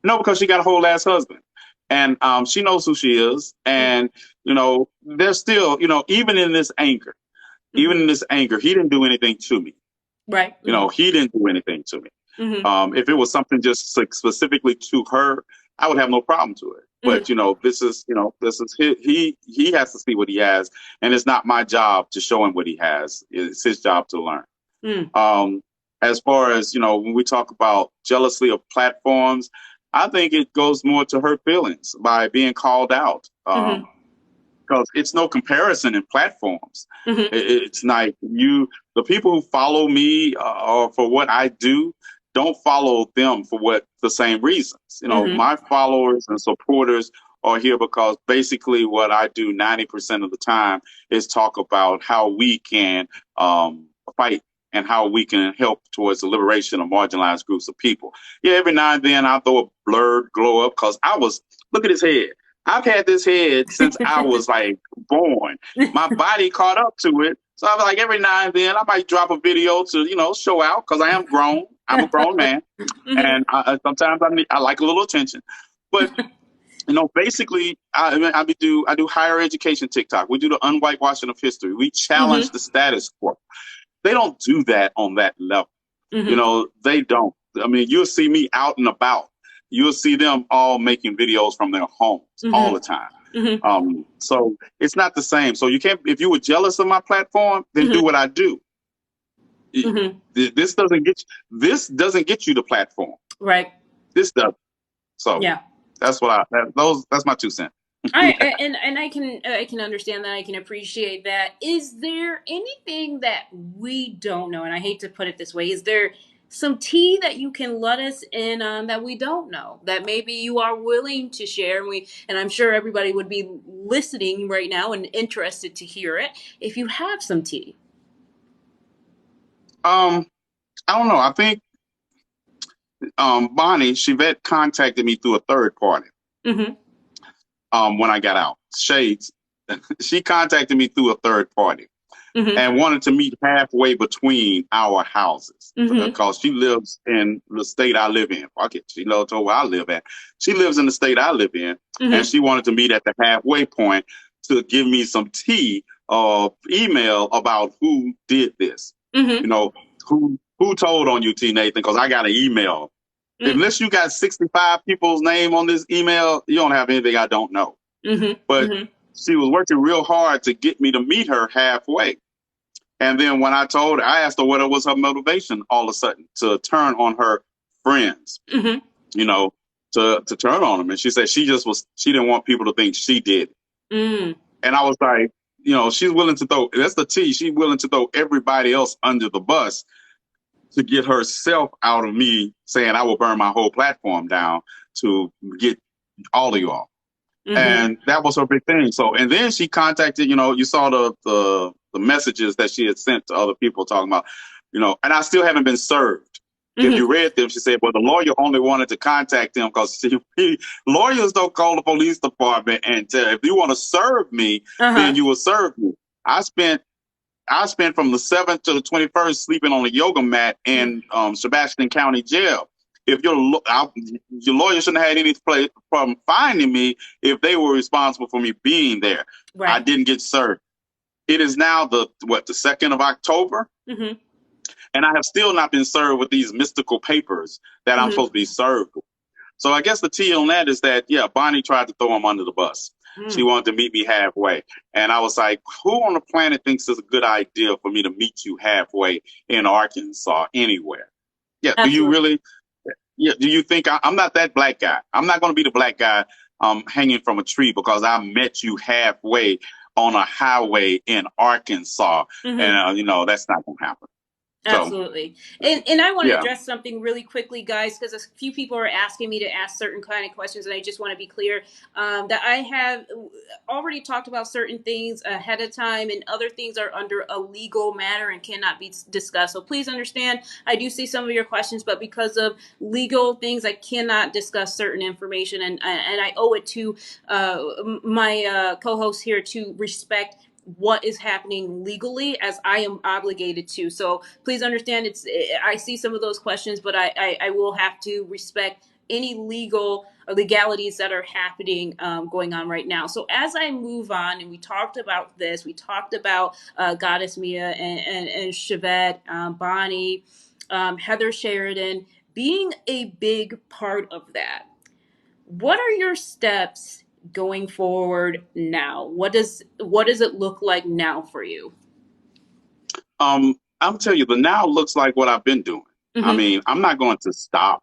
S2: no, because she got a whole ass husband. And she knows who she is. And, there's still, even in this anger, even in this anger, he didn't do anything to me.
S1: Right.
S2: He didn't do anything to me.
S1: Mm-hmm.
S2: If it was something just specifically to her, I would have no problem to it. But this is he has to see what he has, and it's not my job to show him what he has. It's his job to learn.
S1: Mm.
S2: As far as when we talk about jealousy of platforms, I think it goes more to hurt feelings by being called out.
S1: Mm-hmm.
S2: Because it's no comparison in platforms.
S1: Mm-hmm.
S2: It's like the people who follow me or for what I do, don't follow them for the same reasons.
S1: Mm-hmm.
S2: My followers and supporters are here because basically what I do 90% of the time is talk about how we can fight and how we can help towards the liberation of marginalized groups of people. Yeah, every now and then I'll throw a blurred glow up because look at his head. I've had this head since I was like born. My body caught up to it. So I was like, every now and then I might drop a video to, show out because I am grown. I'm a grown man.
S1: Mm-hmm.
S2: And sometimes I like a little attention. But, basically I do higher education TikTok. We do the unwhitewashing of history. We challenge the status quo. They don't do that on that level.
S1: Mm-hmm.
S2: They don't. I mean, you'll see me out and about. You'll see them all making videos from their homes all the time.
S1: Mm-hmm.
S2: So it's not the same. So you can't, if you were jealous of my platform, then do what I do.
S1: Mm-hmm.
S2: This doesn't get you the platform.
S1: Right.
S2: This does. So
S1: yeah,
S2: that's my 2 cents.
S1: And I can understand that. I can appreciate that. Is there anything that we don't know? And I hate to put it this way. Is there some tea that you can let us in on that we don't know, that maybe you are willing to share? And I'm sure everybody would be listening right now and interested to hear it if you have some tea.
S2: I don't know. I think Bonnie Chivette contacted me through a third party.
S1: Mm-hmm.
S2: When I got out, Shades, she contacted me through a third party. Mm-hmm. And wanted to meet halfway between our houses because she lives in the state I live in. She knows where I live at. She lives in the state I live in, and she wanted to meet at the halfway point to give me some tea email about who did this. Who told on you, T. Nathan? Because I got an email. Unless you got 65 people's name on this email, you don't have anything I don't know. But she was working real hard to get me to meet her halfway. And then when I asked her what was her motivation all of a sudden to turn on her friends, to turn on them. And she said she didn't want people to think she did it. And I was like, she's willing to that's the tea. She's willing to throw everybody else under the bus to get herself out of me saying I will burn my whole platform down to get all of you all. And that was her big thing. So, and then she contacted, you saw the messages that she had sent to other people talking about, and I still haven't been served. If you read them, she said, well, the lawyer only wanted to contact them because lawyers don't call the police department and tell, if you want to serve me, then you will serve me. I spent from the 7th to the 21st sleeping on a yoga mat in Sebastian County Jail. if your lawyer shouldn't have had any problem finding me if they were responsible for me being there.
S1: Right.
S2: I didn't get served. It is now the 2nd of October,
S1: Mm-hmm.
S2: and I have still not been served with these mystical papers that I'm supposed to be served with. So I guess the tea on that is that, yeah, Bonnie tried to throw him under the bus. She wanted to meet me halfway. And I was like, who on the planet thinks it's a good idea for me to meet you halfway in Arkansas anywhere? Yeah.
S1: Absolutely.
S2: Do you really? Yeah. Do you think I'm not that black guy? I'm not going to be the black guy hanging from a tree because I met you halfway on a highway in Arkansas. And, that's not going to happen.
S1: Absolutely. And I want to
S2: Yeah.
S1: address something really quickly, guys, because a few people are asking me to ask certain kind of questions, and I just want to be clear that I have already talked about certain things ahead of time, and other things are under a legal matter and cannot be discussed. So please understand, I do see some of your questions, but because of legal things, I cannot discuss certain information, and I owe it to my co-host here to respect what is happening legally, as I am obligated to. So please understand, I see some of those questions, but I will have to respect any legalities that are happening going on right now. So as I move on, and we talked about this, we talked about Goddess Mia and Chevette, Bonnie, Heather Sheridan being a big part of that. What are your steps going forward now? What does it look like now for you?
S2: I'm telling you, the now looks like what I've been doing. I mean, I'm not going to stop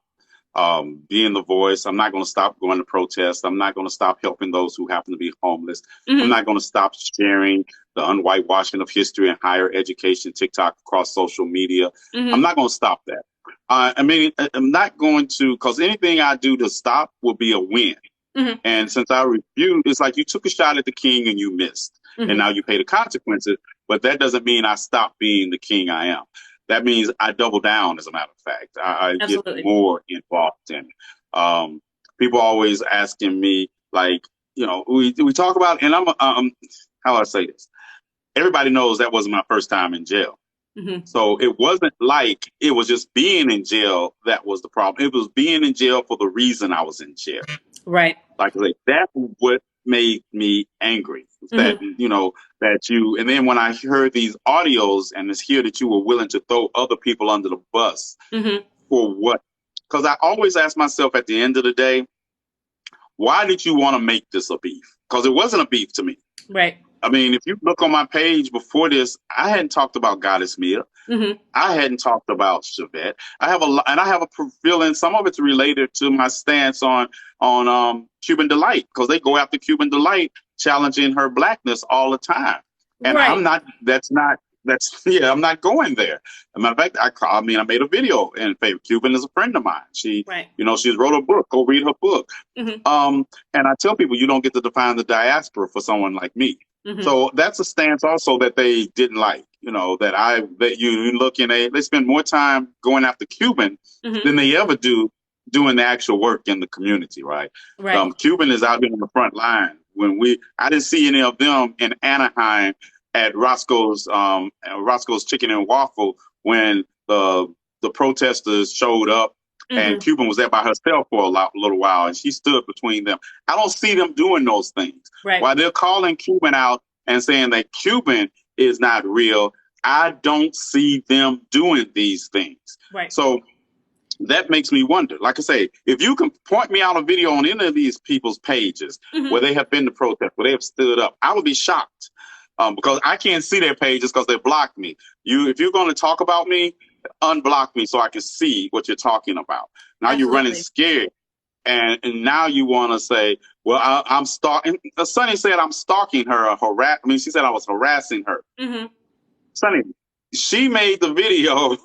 S2: being the voice. I'm not going to stop going to protests. I'm not going to stop helping those who happen to be homeless. I'm not going to stop sharing the unwhitewashing of history and higher education, TikTok, across social media. I'm not going to stop that. I mean, I'm not going to, because anything I do to stop will be a win. And since I refused, it's like you took a shot at the king and you missed, and now you pay the consequences. But that doesn't mean I stop being the king I am. That means I double down. As a matter of fact, I get more involved in it. People always asking me, like, we talk about, and I'm how do I say this? Everybody knows that wasn't my first time in jail. So it wasn't like it was just being in jail that was the problem. It was being in jail for the reason I was in jail.
S1: Right.
S2: Like that's what made me angry. That that you, and then when I heard these audios and it's here that you were willing to throw other people under the bus for what? Because I always ask myself at the end of the day, why did you want to make this a beef? Because it wasn't a beef to me.
S1: Right.
S2: I mean, if you look on my page before this, I hadn't talked about Goddess Mia. I hadn't talked about Chevette. I have a feeling some of it's related to my stance on Cuban Delight, because they go after Cuban Delight, challenging her blackness all the time. And I'm not. I'm not going there. As a matter of fact, I made a video in favor. Cuban is a friend of mine. She wrote a book. Go read her book. And I tell people, you don't get to define the diaspora for someone like me. So that's a stance also that they didn't like, that you look in they spend more time going after Cuban than they ever do doing the actual work in the community. Right. Cuban is out here on the front line. I didn't see any of them in Anaheim at Roscoe's Chicken and Waffle when the protesters showed up. And Cuban was there by herself for a little while, and she stood between them. I don't see them doing those things. While they're calling Cuban out and saying that Cuban is not real, I don't see them doing these things. So that makes me wonder. Like I say, if you can point me out a video on any of these people's pages where they have been to protest, where they have stood up, I would be shocked because I can't see their pages because they blocked me. If you're going to talk about me, unblock me so I can see what you're talking about. Now you're running scared. And now you want to say, well, I'm stalking. Sonny said I'm stalking her. She said I was harassing her. Sonny, she made the video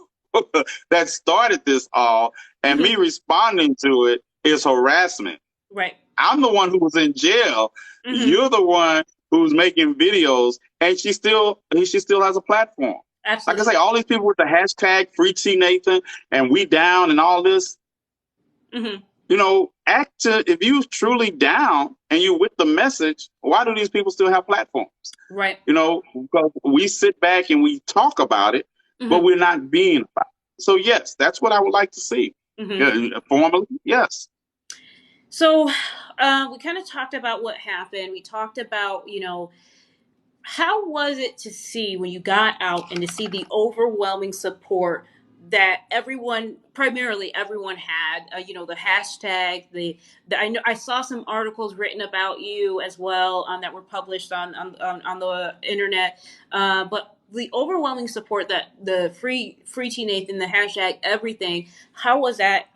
S2: that started this all, and me responding to it is harassment. I'm the one who was in jail. You're the one who's making videos, and she still has a platform. Like I say, all these people with the hashtag Free T Nathan and We Down and all this, if you truly down and you with the message, why do these people still have platforms? Because we sit back and we talk about it, but we're not being about it. So yes, that's what I would like to see. Formally, yes.
S1: So we kind of talked about what happened. We talked about, you know, how was it to see when you got out and to see the overwhelming support that everyone, primarily everyone, had? You know, the hashtag, the I know I saw some articles written about you as well that were published on the internet, but the overwhelming support that the free T Nathan, the hashtag everything. How was that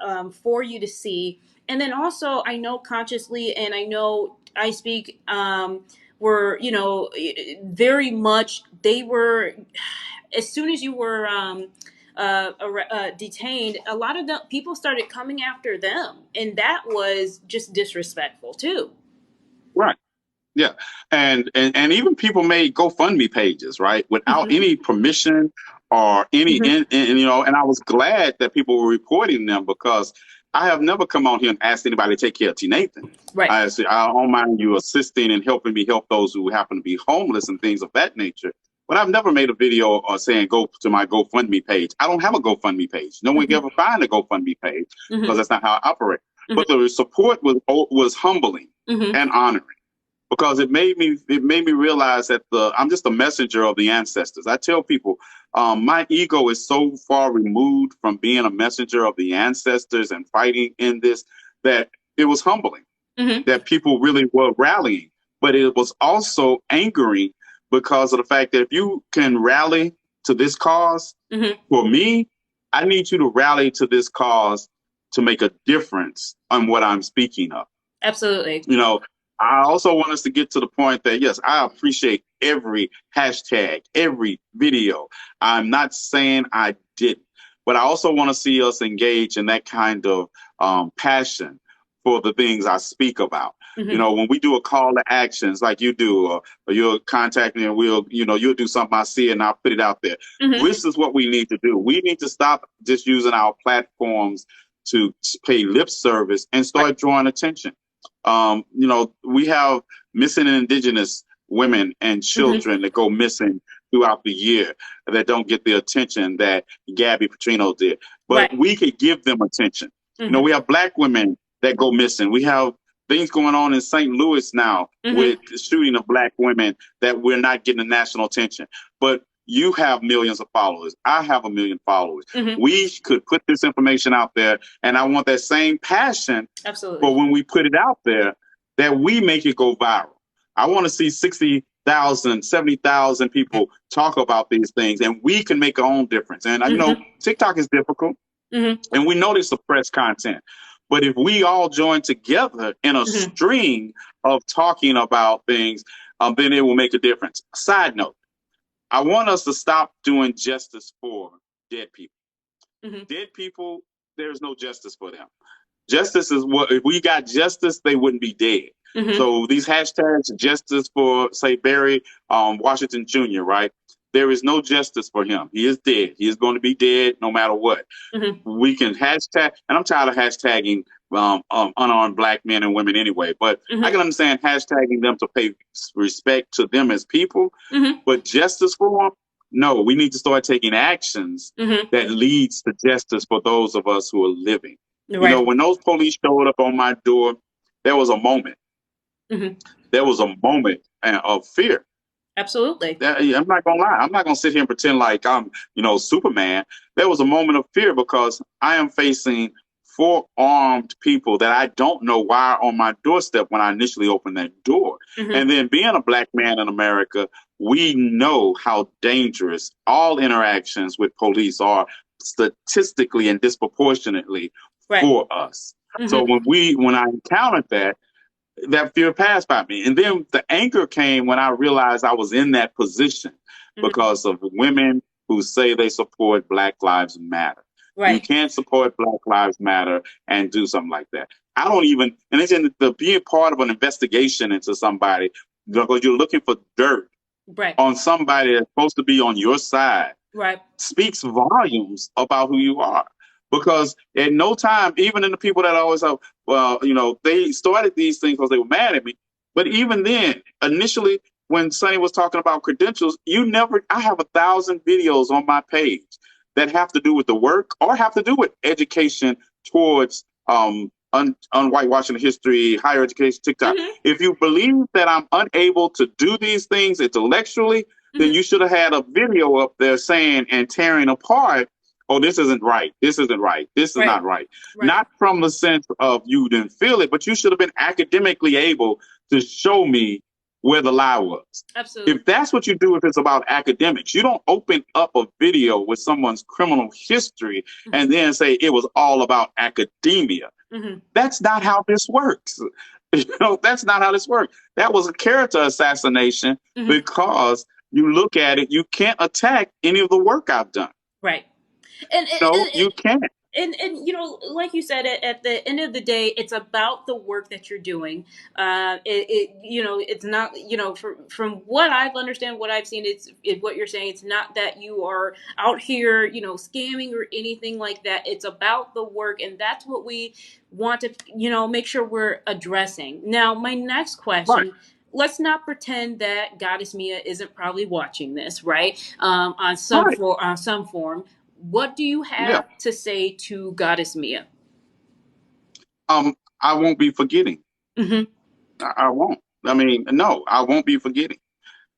S1: for you to see? And then also, I know consciously, and I know I speak. Were, you know, very much, they were, as soon as you were detained, a lot of the people started coming after them, and that was just disrespectful too.
S2: Right. Yeah. And even people made GoFundMe pages, right, without
S1: Hmm.
S2: any permission or any
S1: Hmm.
S2: you know, and I was glad that people were reporting them because I have never come on here and asked anybody to take care of T. Nathan.
S1: Right.
S2: I don't mind you assisting and helping me help those who happen to be homeless and things of that nature. But I've never made a video or saying go to my GoFundMe page. I don't have a GoFundMe page. No one can
S1: Hmm.
S2: ever find a GoFundMe page because
S1: Hmm.
S2: that's not how I operate.
S1: Hmm.
S2: But the support was humbling
S1: Hmm.
S2: and honoring because it made me realize that I'm just a messenger of the ancestors. I tell people my ego is so far removed from being a messenger of the ancestors and fighting in this that it was humbling
S1: Hmm.
S2: that people really were rallying, but it was also angering because of the fact that if you can rally to this cause,
S1: Hmm.
S2: for me, I need you to rally to this cause to make a difference on what I'm speaking of.
S1: Absolutely.
S2: You know, I also want us to get to the point that, yes, I appreciate every hashtag, every video. I'm not saying I didn't, but I also want to see us engage in that kind of passion for the things I speak about. You
S1: Hmm.
S2: know, when we do a call to actions like you do, or you'll contact me and you'll do something I see and I'll put it out there.
S1: Hmm.
S2: This is what we need to do. We need to stop just using our platforms to pay lip service and
S1: Right.
S2: start drawing attention. You know, we have missing indigenous women and
S1: Hmm.
S2: children that go missing throughout the year that don't get the attention that Gabby Petrino did. But
S1: Right.
S2: we could give them attention. You know,
S1: Hmm.
S2: we have black women that go missing. We have things going on in St. Louis now
S1: Hmm.
S2: with the shooting of black women that we're not getting the national attention. But you have millions of followers. I have a million followers.
S1: Hmm.
S2: We could put this information out there, and I want that same passion
S1: Absolutely.
S2: but when we put it out there, that we make it go viral. I want to see 60,000, 70,000 people talk about these things, and we can make our own difference. And, you know,
S1: Hmm.
S2: TikTok is difficult,
S1: Hmm.
S2: and we know they suppress content. But if we all join together in a
S1: Hmm.
S2: string of talking about things, then it will make a difference. Side note, I want us to stop doing justice for dead people.
S1: Hmm.
S2: Dead people, there's no justice for them. Justice is what if we got justice, they wouldn't be dead.
S1: Hmm.
S2: So these hashtags, justice for say Barry Washington Jr., right? There is no justice for him. He is dead. He is going to be dead no matter what.
S1: Hmm.
S2: We can hashtag, and I'm tired of hashtagging unarmed black men and women anyway. But I
S1: Hmm.
S2: can understand hashtagging them to pay respect to them as people.
S1: Hmm.
S2: But justice for them, no. We need to start taking actions
S1: Hmm.
S2: that leads to justice for those of us who are living. You know,
S1: Right.
S2: when those police showed up on my door, there was a moment.
S1: Hmm.
S2: There was a moment of fear.
S1: Absolutely.
S2: I'm not gonna lie. I'm not gonna sit here and pretend like I'm, you know, Superman. There was a moment of fear because I am facing four armed people that I don't know why are on my doorstep when I initially opened that door.
S1: Hmm.
S2: And then being a black man in America, we know how dangerous all interactions with police are statistically and disproportionately
S1: Right.
S2: for us.
S1: Hmm.
S2: So when I encountered that fear passed by me. And then the anger came when I realized I was in that position
S1: Hmm.
S2: because of women who say they support Black Lives Matter. You
S1: Right.
S2: can't support Black Lives Matter and do something like that. I don't even, and it's in the being part of an investigation into somebody because you're looking for dirt
S1: Right.
S2: on somebody that's supposed to be on your side
S1: Right.
S2: speaks volumes about who you are. Because at no time, even in the people that always have, well, you know, they started these things because they were mad at me. But even then, initially, when Sonny was talking about credentials, I have 1,000 videos on my page that have to do with the work or have to do with education, towards unwhitewashing the history, higher education, TikTok.
S1: Mhm.
S2: If you believe that I'm unable to do these things intellectually, then
S1: Mhm.
S2: you should have had a video up there saying and tearing apart, oh, this isn't right. This isn't right. This is
S1: Right.
S2: not right.
S1: Right.
S2: Not from the sense of you didn't feel it, but you should have been academically able to show me where the lie was.
S1: Absolutely.
S2: If that's what you do, if it's about academics, you don't open up a video with someone's criminal history and then say it was all about academia.
S1: Mhm.
S2: That's not how this works. You know, that's not how this works. That was a character assassination
S1: Mhm.
S2: because you look at it, you can't attack any of the work I've done.
S1: Right. And
S2: No, you can't.
S1: and you know, like you said, at the end of the day, it's about the work that you're doing. You know, it's not, you know, from what I've understand, what I've seen, it's what you're saying. It's not that you are out here, you know, scamming or anything like that. It's about the work, and that's what we want to, you know, make sure we're addressing. Now, my next question.
S2: Right.
S1: Let's not pretend that Goddess Mia isn't probably watching this, right? On
S2: Right.
S1: on some form. What do you
S2: Yeah.
S1: have to say to Goddess Mia?
S2: I won't be forgetting.
S1: Hmm.
S2: I won't. I mean, no, I won't be forgetting.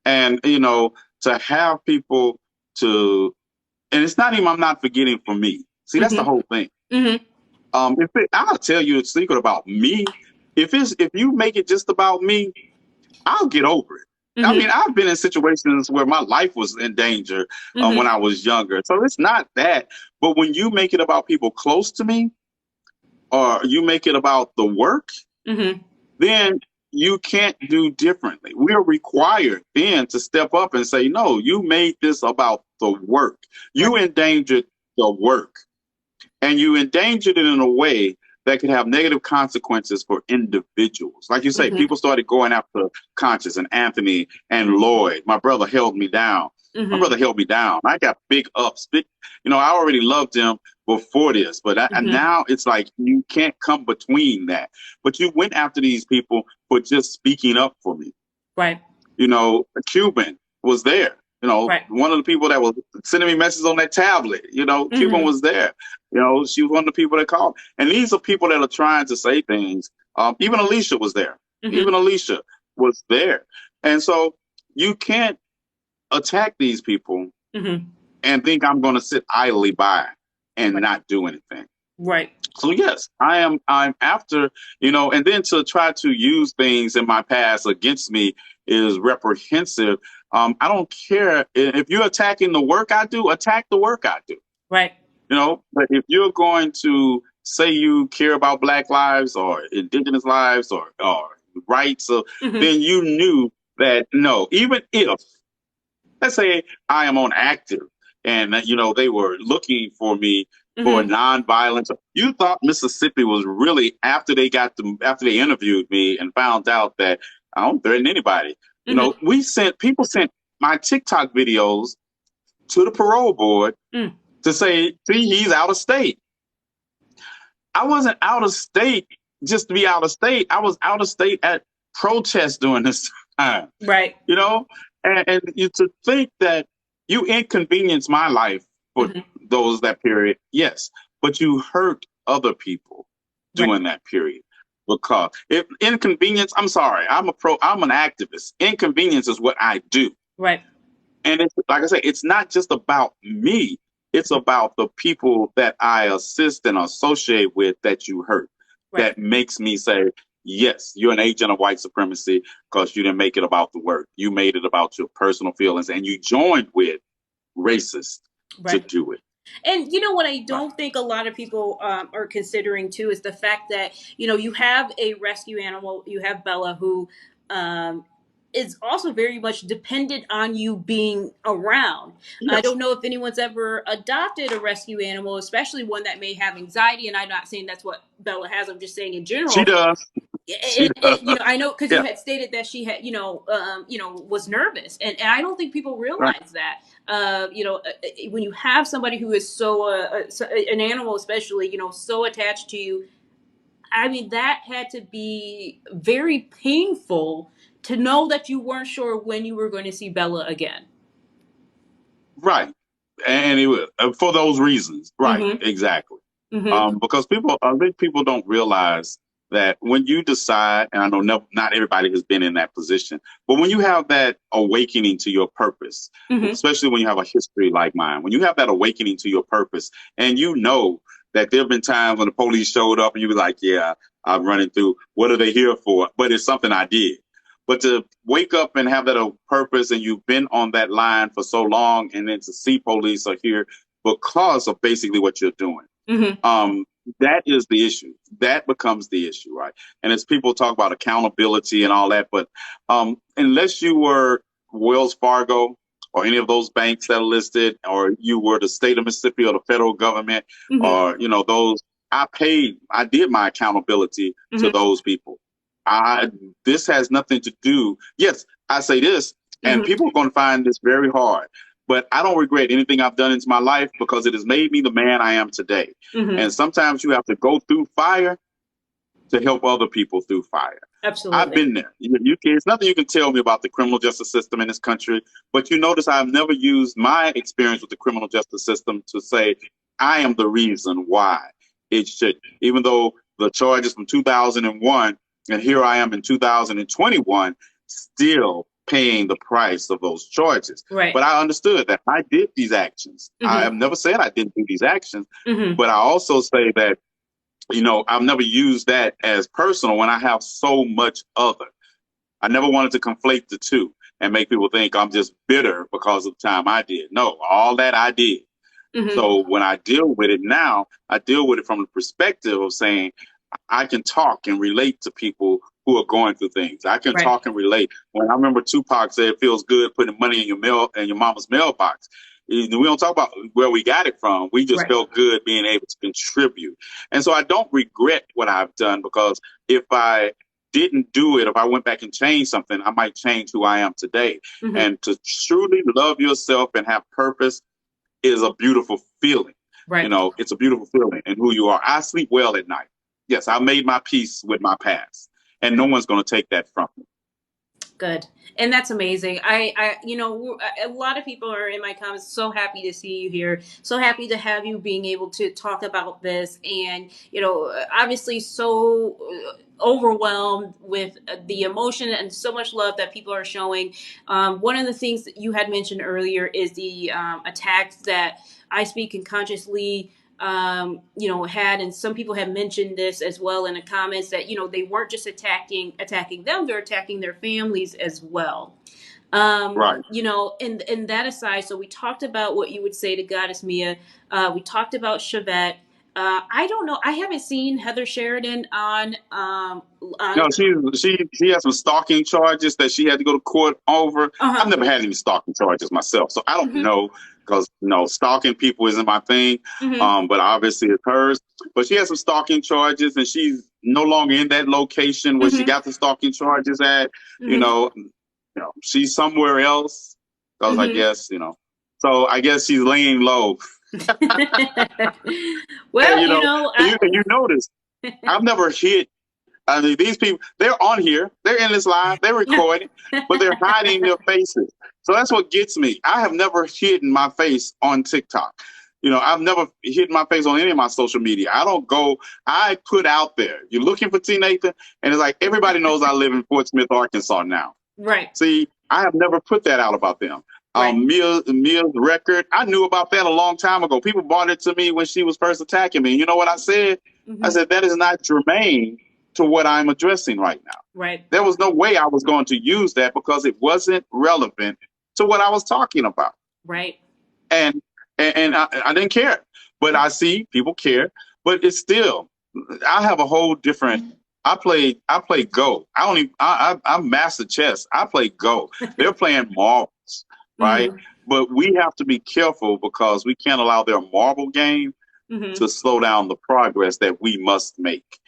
S2: And, you know, to have people to, and it's not even I'm not forgetting for me. See, that's the whole thing.
S1: Hmm.
S2: I'll tell you a secret about me. If you make it just about me, I'll get over it. I mean, I've been in situations where my life was in danger when I was younger. So it's not that. But when you make it about people close to me, or you make it about the work, then you can't do differently. We're required then to step up and say, no, you made this about the work. You endangered the work. And you endangered it in a way that could have negative consequences for individuals. Like you say, people started going after Conscious and Anthony and Lloyd. My brother held me down. My brother held me down. I got big ups. You know, I already loved him before this, but now it's like you can't come between that. But you went after these people for just speaking up for me.
S1: Right.
S2: You know, a Cuban was there. You know, one of the people that was sending me messages on that tablet, you know, Cuban was there. You know, she was one of the people that called. And these are people that are trying to say things. Even Alicia was there. Even Alicia was there. And so you can't attack these people and think I'm going to sit idly by and not do anything.
S1: Right.
S2: So yes, I'm after, you know, and then to try to use things in my past against me is reprehensible. I don't care if you're attacking the work I do, attack the work I do.
S1: Right.
S2: You know, but if you're going to say you care about Black lives or Indigenous lives or rights, then you knew that no, even if, let's say I am on active and, you know, they were looking for me for nonviolence. You thought Mississippi was really, after they interviewed me and found out that I don't threaten anybody. You know, people sent my TikTok videos to the parole board to say, see, he's out of state. I wasn't out of state just to be out of state. I was out of state at protests during this time. Right. You know, and you to think that you inconvenience my life for that period, yes, but you hurt other people during that period. Because if inconvenience, I'm sorry, I'm an activist. Inconvenience is what I do. Right. And it's, like I say, it's not just about me. It's about the people that I assist and associate with that you hurt. That makes me say, yes, you're an agent of white supremacy because you didn't make it about the work. You made it about your personal feelings and you joined with racists to do it.
S1: And you know what I don't think a lot of people are considering too is the fact that, you know, you have a rescue animal, you have Bella, who is also very much dependent on you being around. Yes. I don't know if anyone's ever adopted a rescue animal, especially one that may have anxiety. And I'm not saying that's what Bella has. I'm just saying in general.
S2: She does.
S1: You know, I know because you had stated that she had, was nervous, and I don't think people realize that. You know, when you have somebody who is so an animal, especially, you know, so attached to you, I mean, that had to be very painful to know that you weren't sure when you were going to see Bella again.
S2: Right, and it was for those reasons. Right, exactly.
S1: Mm-hmm.
S2: Because I think people don't realize that when you decide, and I know not everybody has been in that position, but when you have that awakening to your purpose,
S1: Mm-hmm.
S2: especially when you have a history like mine, when you have that awakening to your purpose, and you know that there have been times when the police showed up and you were like, yeah, I'm running through. What are they here for? But it's something I did. But to wake up and have that a purpose, and you've been on that line for so long, and then to see police are here because of basically what you're doing.
S1: Mm-hmm.
S2: That is the issue. That becomes the issue, right? And as people talk about accountability and all that, but unless you were Wells Fargo or any of those banks that are listed, or you were the state of Mississippi or the federal government,
S1: Mm-hmm.
S2: or those, I did my accountability to
S1: Mm-hmm.
S2: those people. This has nothing to do. Yes, I say this, and
S1: Mm-hmm.
S2: people are going to find this very hard. But I don't regret anything I've done into my life because it has made me the man I am today.
S1: Mm-hmm.
S2: And sometimes you have to go through fire to help other people through fire. I've
S1: Absolutely.
S2: been there. It's nothing you can tell me about the criminal justice system in this country, but you notice I've never used my experience with the criminal justice system to say I am the reason why it should. Even though the charges from 2001 and here I am in 2021, still paying the price of those charges.
S1: Right.
S2: But I understood that I did these actions.
S1: Mm-hmm.
S2: I have never said I didn't do these actions,
S1: Mm-hmm.
S2: but I also say that, I've never used that as personal when I have so much other. I never wanted to conflate the two and make people think I'm just bitter because of the time I did. No, all that I did.
S1: Mm-hmm.
S2: So when I deal with it now, I deal with it from the perspective of saying I can talk and relate to people who are going through things. I can
S1: Right.
S2: talk and relate. When I remember Tupac said it feels good putting money in your mama's mailbox. We don't talk about where we got it from. We just
S1: Right.
S2: felt good being able to contribute. And so I don't regret what I've done, because if I didn't do it, if I went back and changed something, I might change who I am today.
S1: Mm-hmm.
S2: And to truly love yourself and have purpose is a beautiful feeling.
S1: Right.
S2: It's a beautiful feeling in who you are. I sleep well at night. Yes, I made my peace with my past, and no one's going to take that from me.
S1: Good. And that's amazing. A lot of people are in my comments. So happy to see you here. So happy to have you being able to talk about this. And, obviously so overwhelmed with the emotion and so much love that people are showing. One of the things that you had mentioned earlier is the attacks that I Speak and Consciously had, and some people have mentioned this as well in the comments, that they weren't just attacking them, they're attacking their families as well.
S2: Right.
S1: And that aside, so we talked about what you would say to Goddess Mia. We talked about Chevette. I don't know. I haven't seen Heather Sheridan on.
S2: No, she has some stalking charges that she had to go to court over. I've never had any stalking charges myself, so I don't know, because stalking people isn't my thing.
S1: Mm-hmm.
S2: But obviously it's hers. But she has some stalking charges, and she's no longer in that location where she got the stalking charges at. She's somewhere else. Because I guess so I guess she's laying low.
S1: Well,
S2: and you notice I've never hit. I mean, these people, they're on here, they're in this live, they're recording, but they're hiding their faces. So that's what gets me. I have never hidden my face on TikTok. I've never hidden my face on any of my social media. I put out there, you're looking for T. Nathan, and it's like everybody knows I live in Fort Smith, Arkansas now.
S1: Right.
S2: See, I have never put that out about them.
S1: Right.
S2: Mia's record, I knew about that a long time ago. People brought it to me when she was first attacking me. You know what I said? I said, that is not germane to what I'm addressing right now.
S1: Right.
S2: There was no way I was going to use that because it wasn't relevant to what I was talking about.
S1: Right.
S2: And I didn't care. But I see people care. But it's still, I have a whole different. I play Go. I'm master chess. I play Go. They're playing marbles, right? But we have to be careful because we can't allow their marble game to slow down the progress that we must make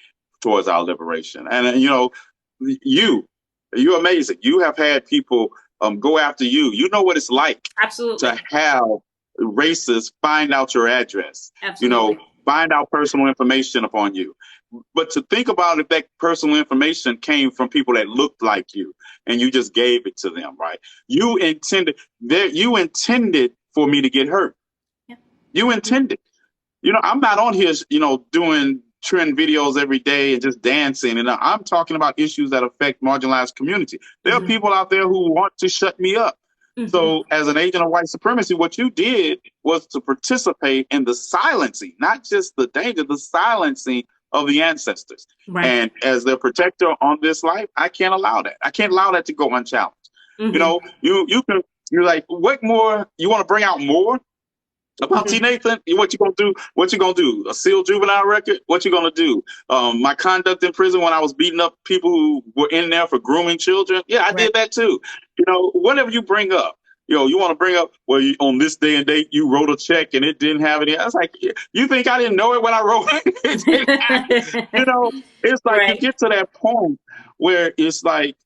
S2: towards our liberation. And you're amazing. You have had people go after you. You know what it's like.
S1: Absolutely.
S2: To have racists find out your address.
S1: Absolutely.
S2: Find out personal information upon you. But to think about if that personal information came from people that looked like you and you just gave it to them, right? You intended for me to get hurt. Yeah. You intended. I'm not on here, doing trend videos every day and just dancing. And I'm talking about issues that affect marginalized community. There are people out there who want to shut me up. So as an agent of white supremacy, what you did was to participate in the silencing, not just the danger, the silencing of the ancestors.
S1: Right.
S2: And as their protector on this life, I can't allow that. I can't allow that to go unchallenged. You're like, what more? You want to bring out more about T. Nathan? What you gonna do? What you gonna do? A sealed juvenile record? What you gonna do? My conduct in prison when I was beating up people who were in there for grooming children. Yeah, I did that too. Whatever you bring up. You want to bring up, well, on this day and date, you wrote a check and it didn't have any. I was like, you think I didn't know it when I wrote it? It's like you get to that point where it's like,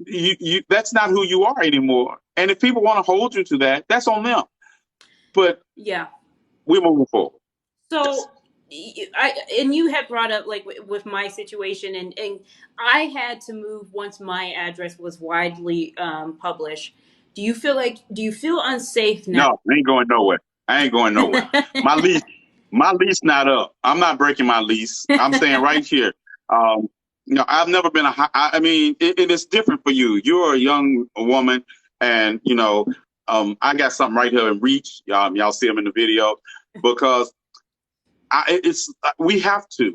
S2: you that's not who you are anymore. And if people want to hold you to that, that's on them. But
S1: yeah,
S2: we're moving forward.
S1: So, you had brought up like with my situation, and I had to move once my address was widely published. Do you feel unsafe now?
S2: No, I ain't going nowhere. My lease not up. I'm not breaking my lease. I'm staying right here. I've never been it is different for you. You're a young woman, and I got something right here in reach. Y'all see them in the video, because I have to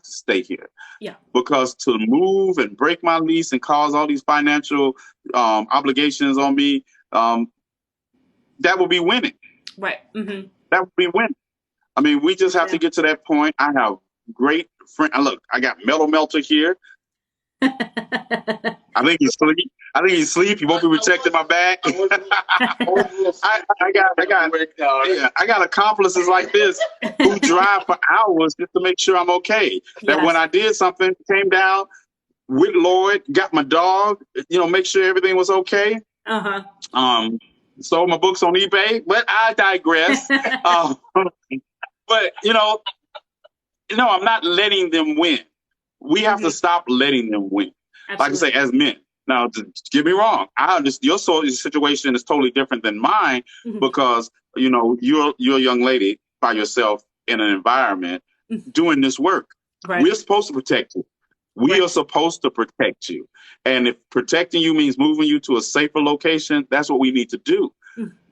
S2: stay here.
S1: Yeah.
S2: Because to move and break my lease and cause all these financial obligations on me, that would be winning.
S1: Right.
S2: That would be winning. I mean, we just have to get to that point. I have great friend. Look, I got Metal Melter here. I think he's asleep. He won't be protecting my back. I got accomplices like this who drive for hours just to make sure I'm okay. That when I did something, came down with Lloyd, got my dog, make sure everything was okay. Sold my books on eBay, but I digress. But I'm not letting them win. We have to stop letting them win. Absolutely. Like I say, as men. Now, get me wrong. Your situation is totally different than mine, because you're a young lady by yourself in an environment doing this work.
S1: Right.
S2: We're supposed to protect you. We are supposed to protect you. And if protecting you means moving you to a safer location, that's what we need to do.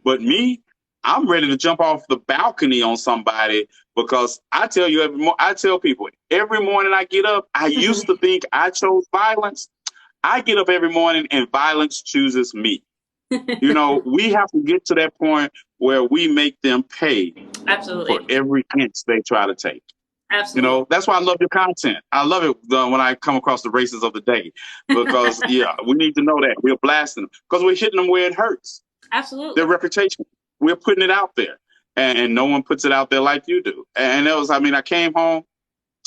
S2: But me, I'm ready to jump off the balcony on somebody, because I tell people every morning I get up, I used to think I chose violence. I get up every morning and violence chooses me. We have to get to that point where we make them pay
S1: Absolutely.
S2: for every inch they try to take.
S1: Absolutely.
S2: That's why I love your content. I love it when I come across the races of the day, because we need to know that we're blasting them, because we're hitting them where it hurts.
S1: Absolutely.
S2: Their reputation. We're putting it out there, and no one puts it out there like you do. And it was, I came home,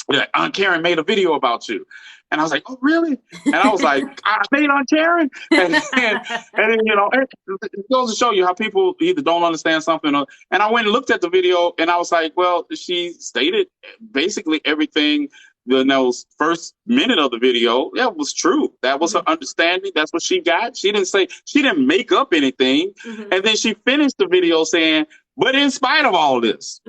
S2: like, Aunt Karen made a video about you. And I was like, oh, really? And I was like, I made Aunt Karen? And then, it goes to show you how people either don't understand something and I went and looked at the video, and I was like, well, she stated basically everything in those first minute of the video. Yeah, it was true. That was her understanding. That's what she got. She didn't make up anything. And then she finished the video saying, but in spite of all this,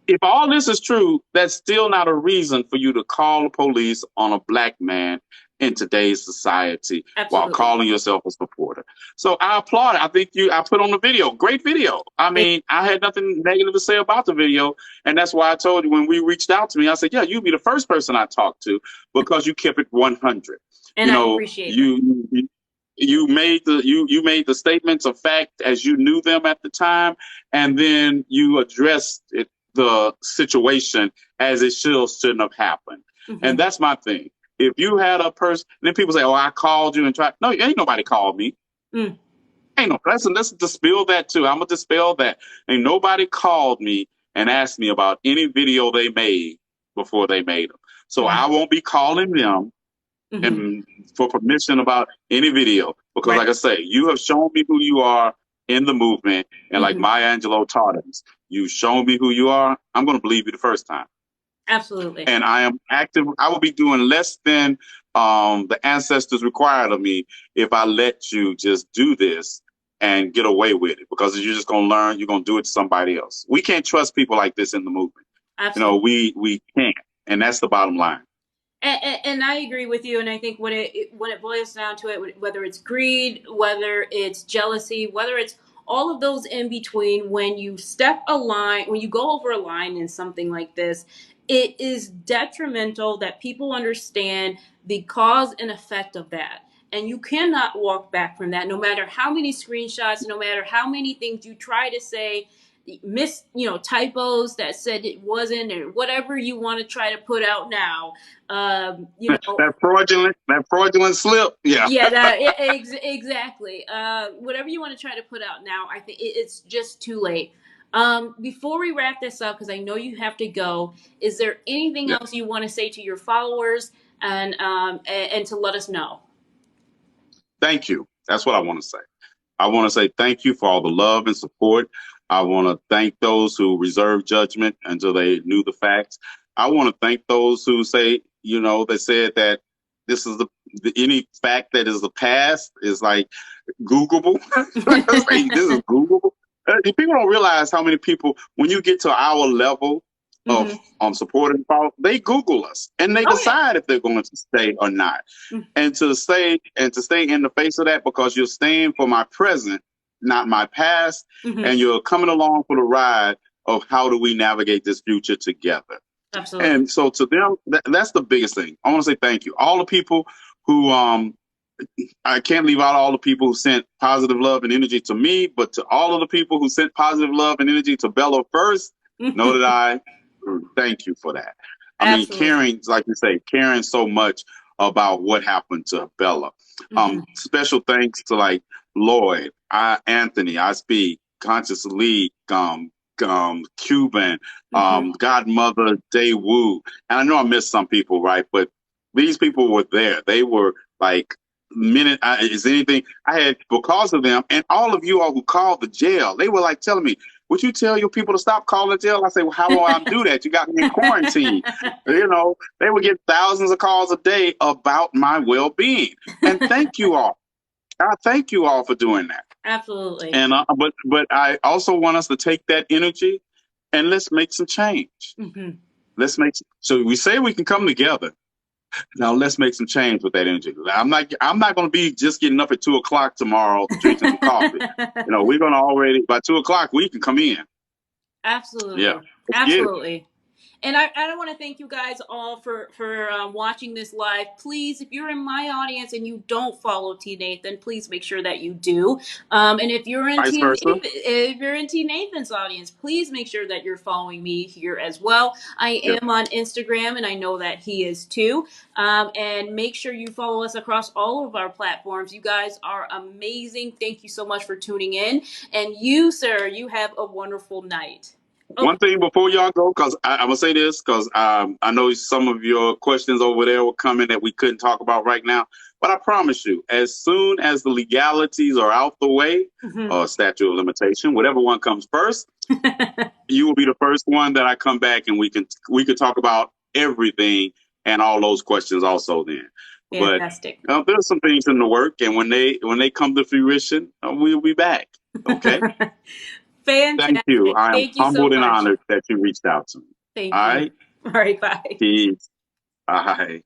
S2: if all this is true, that's still not a reason for you to call the police on a black man in today's society. Absolutely. While calling yourself a supporter. So I applaud it. I think I put on the video. Great video. I had nothing negative to say about the video. And that's why I told you when we reached out to me, I said, yeah, you'd be the first person I talked to, because you kept it 100.
S1: And I appreciate
S2: it. You made the statements of fact as you knew them at the time, and then you addressed the situation as it shouldn't have happened. And that's my thing. If you had a person, then people say, oh, I called you and tried. No, ain't nobody called me. Ain't no. Let's dispel that too. I'm going to dispel that. Ain't nobody called me and asked me about any video they made before they made them. So I won't be calling them and for permission about any video, because like I say, you have shown me who you are in the movement. And like Maya Angelou taught us, you show me who you are, I'm going to believe you the first time.
S1: Absolutely.
S2: And I am active. I will be doing less than the ancestors required of me if I let you just do this and get away with it, because you're just going to learn, you're going to do it to somebody else. We can't trust people like this in the movement.
S1: Absolutely.
S2: We can't. And that's the bottom line.
S1: And I agree with you. And I think when it boils down to it, whether it's greed, whether it's jealousy, whether it's all of those in between, when you step a line, when you go over a line in something like this, it is detrimental that people understand the cause and effect of that. And you cannot walk back from that, no matter how many screenshots, no matter how many things you try to say, typos that said it wasn't, or whatever you want to try to put out now.
S2: That fraudulent slip. Yeah.
S1: Yeah, exactly. Whatever you want to try to put out now, I think it's just too late. Before we wrap this up, because I know you have to go, is there anything else you want to say to your followers and to let us know?
S2: Thank you. That's what I want to say. I want to say thank you for all the love and support. I want to thank those who reserved judgment until they knew the facts. I want to thank those who say, they said that this is any fact that is the past is like Googleable. This is Googleable. People don't realize how many people, when you get to our level of support and follow, they Google us and they decide if they're going to stay or not. And to stay in the face of that, because you're staying for my present, not my past, and you're coming along for the ride of how do we navigate this future together.
S1: Absolutely.
S2: And so to them, that's the biggest thing. I want to say thank you. All the people who, I can't leave out all the people who sent positive love and energy to me, but to all of the people who sent positive love and energy to Bella first, know that I thank you for that. I mean, caring, like you say, caring so much about what happened to Bella. Special thanks to like Lloyd, Anthony, I Speak, Conscious League, Cuban, Godmother Daewoo. And I know I missed some people, right? But these people were there. They were like, is anything I had because of them, and all of you all who called the jail, they were like telling me, would you tell your people to stop calling jail? I say, well, how will I do that? You got me in quarantine. They would get thousands of calls a day about my well-being. And thank you all. I thank you all for doing that.
S1: Absolutely.
S2: And but I also want us to take that energy and let's make some change. So we say we can come together. Now let's make some change with that energy. I'm not going to be just getting up at 2:00 tomorrow drinking some coffee. We're going to by 2:00 we can come in.
S1: Absolutely.
S2: Yeah.
S1: Absolutely. And I want to thank you guys all for watching this live. Please, if you're in my audience and you don't follow T. Nathan, please make sure that you do. And if you're in T. Nathan's audience, please make sure that you're following me here as well. I am on Instagram, and I know that he is too. And make sure you follow us across all of our platforms. You guys are amazing. Thank you so much for tuning in. And you, sir, you have a wonderful night.
S2: One thing before y'all go, because I'm going to say this, because I know some of your questions over there were coming that we couldn't talk about right now. But I promise you, as soon as the legalities are out the way, or statute of limitation, whatever one comes first, you will be the first one that I come back and we can talk about everything and all those questions also then.
S1: Fantastic.
S2: But there's some things in the work, and when they come to fruition, we'll be back. Okay.
S1: Fantastic.
S2: Thank you. I am humbled and honored that you reached out to me.
S1: Thank you. All right. Bye.
S2: Peace. Bye.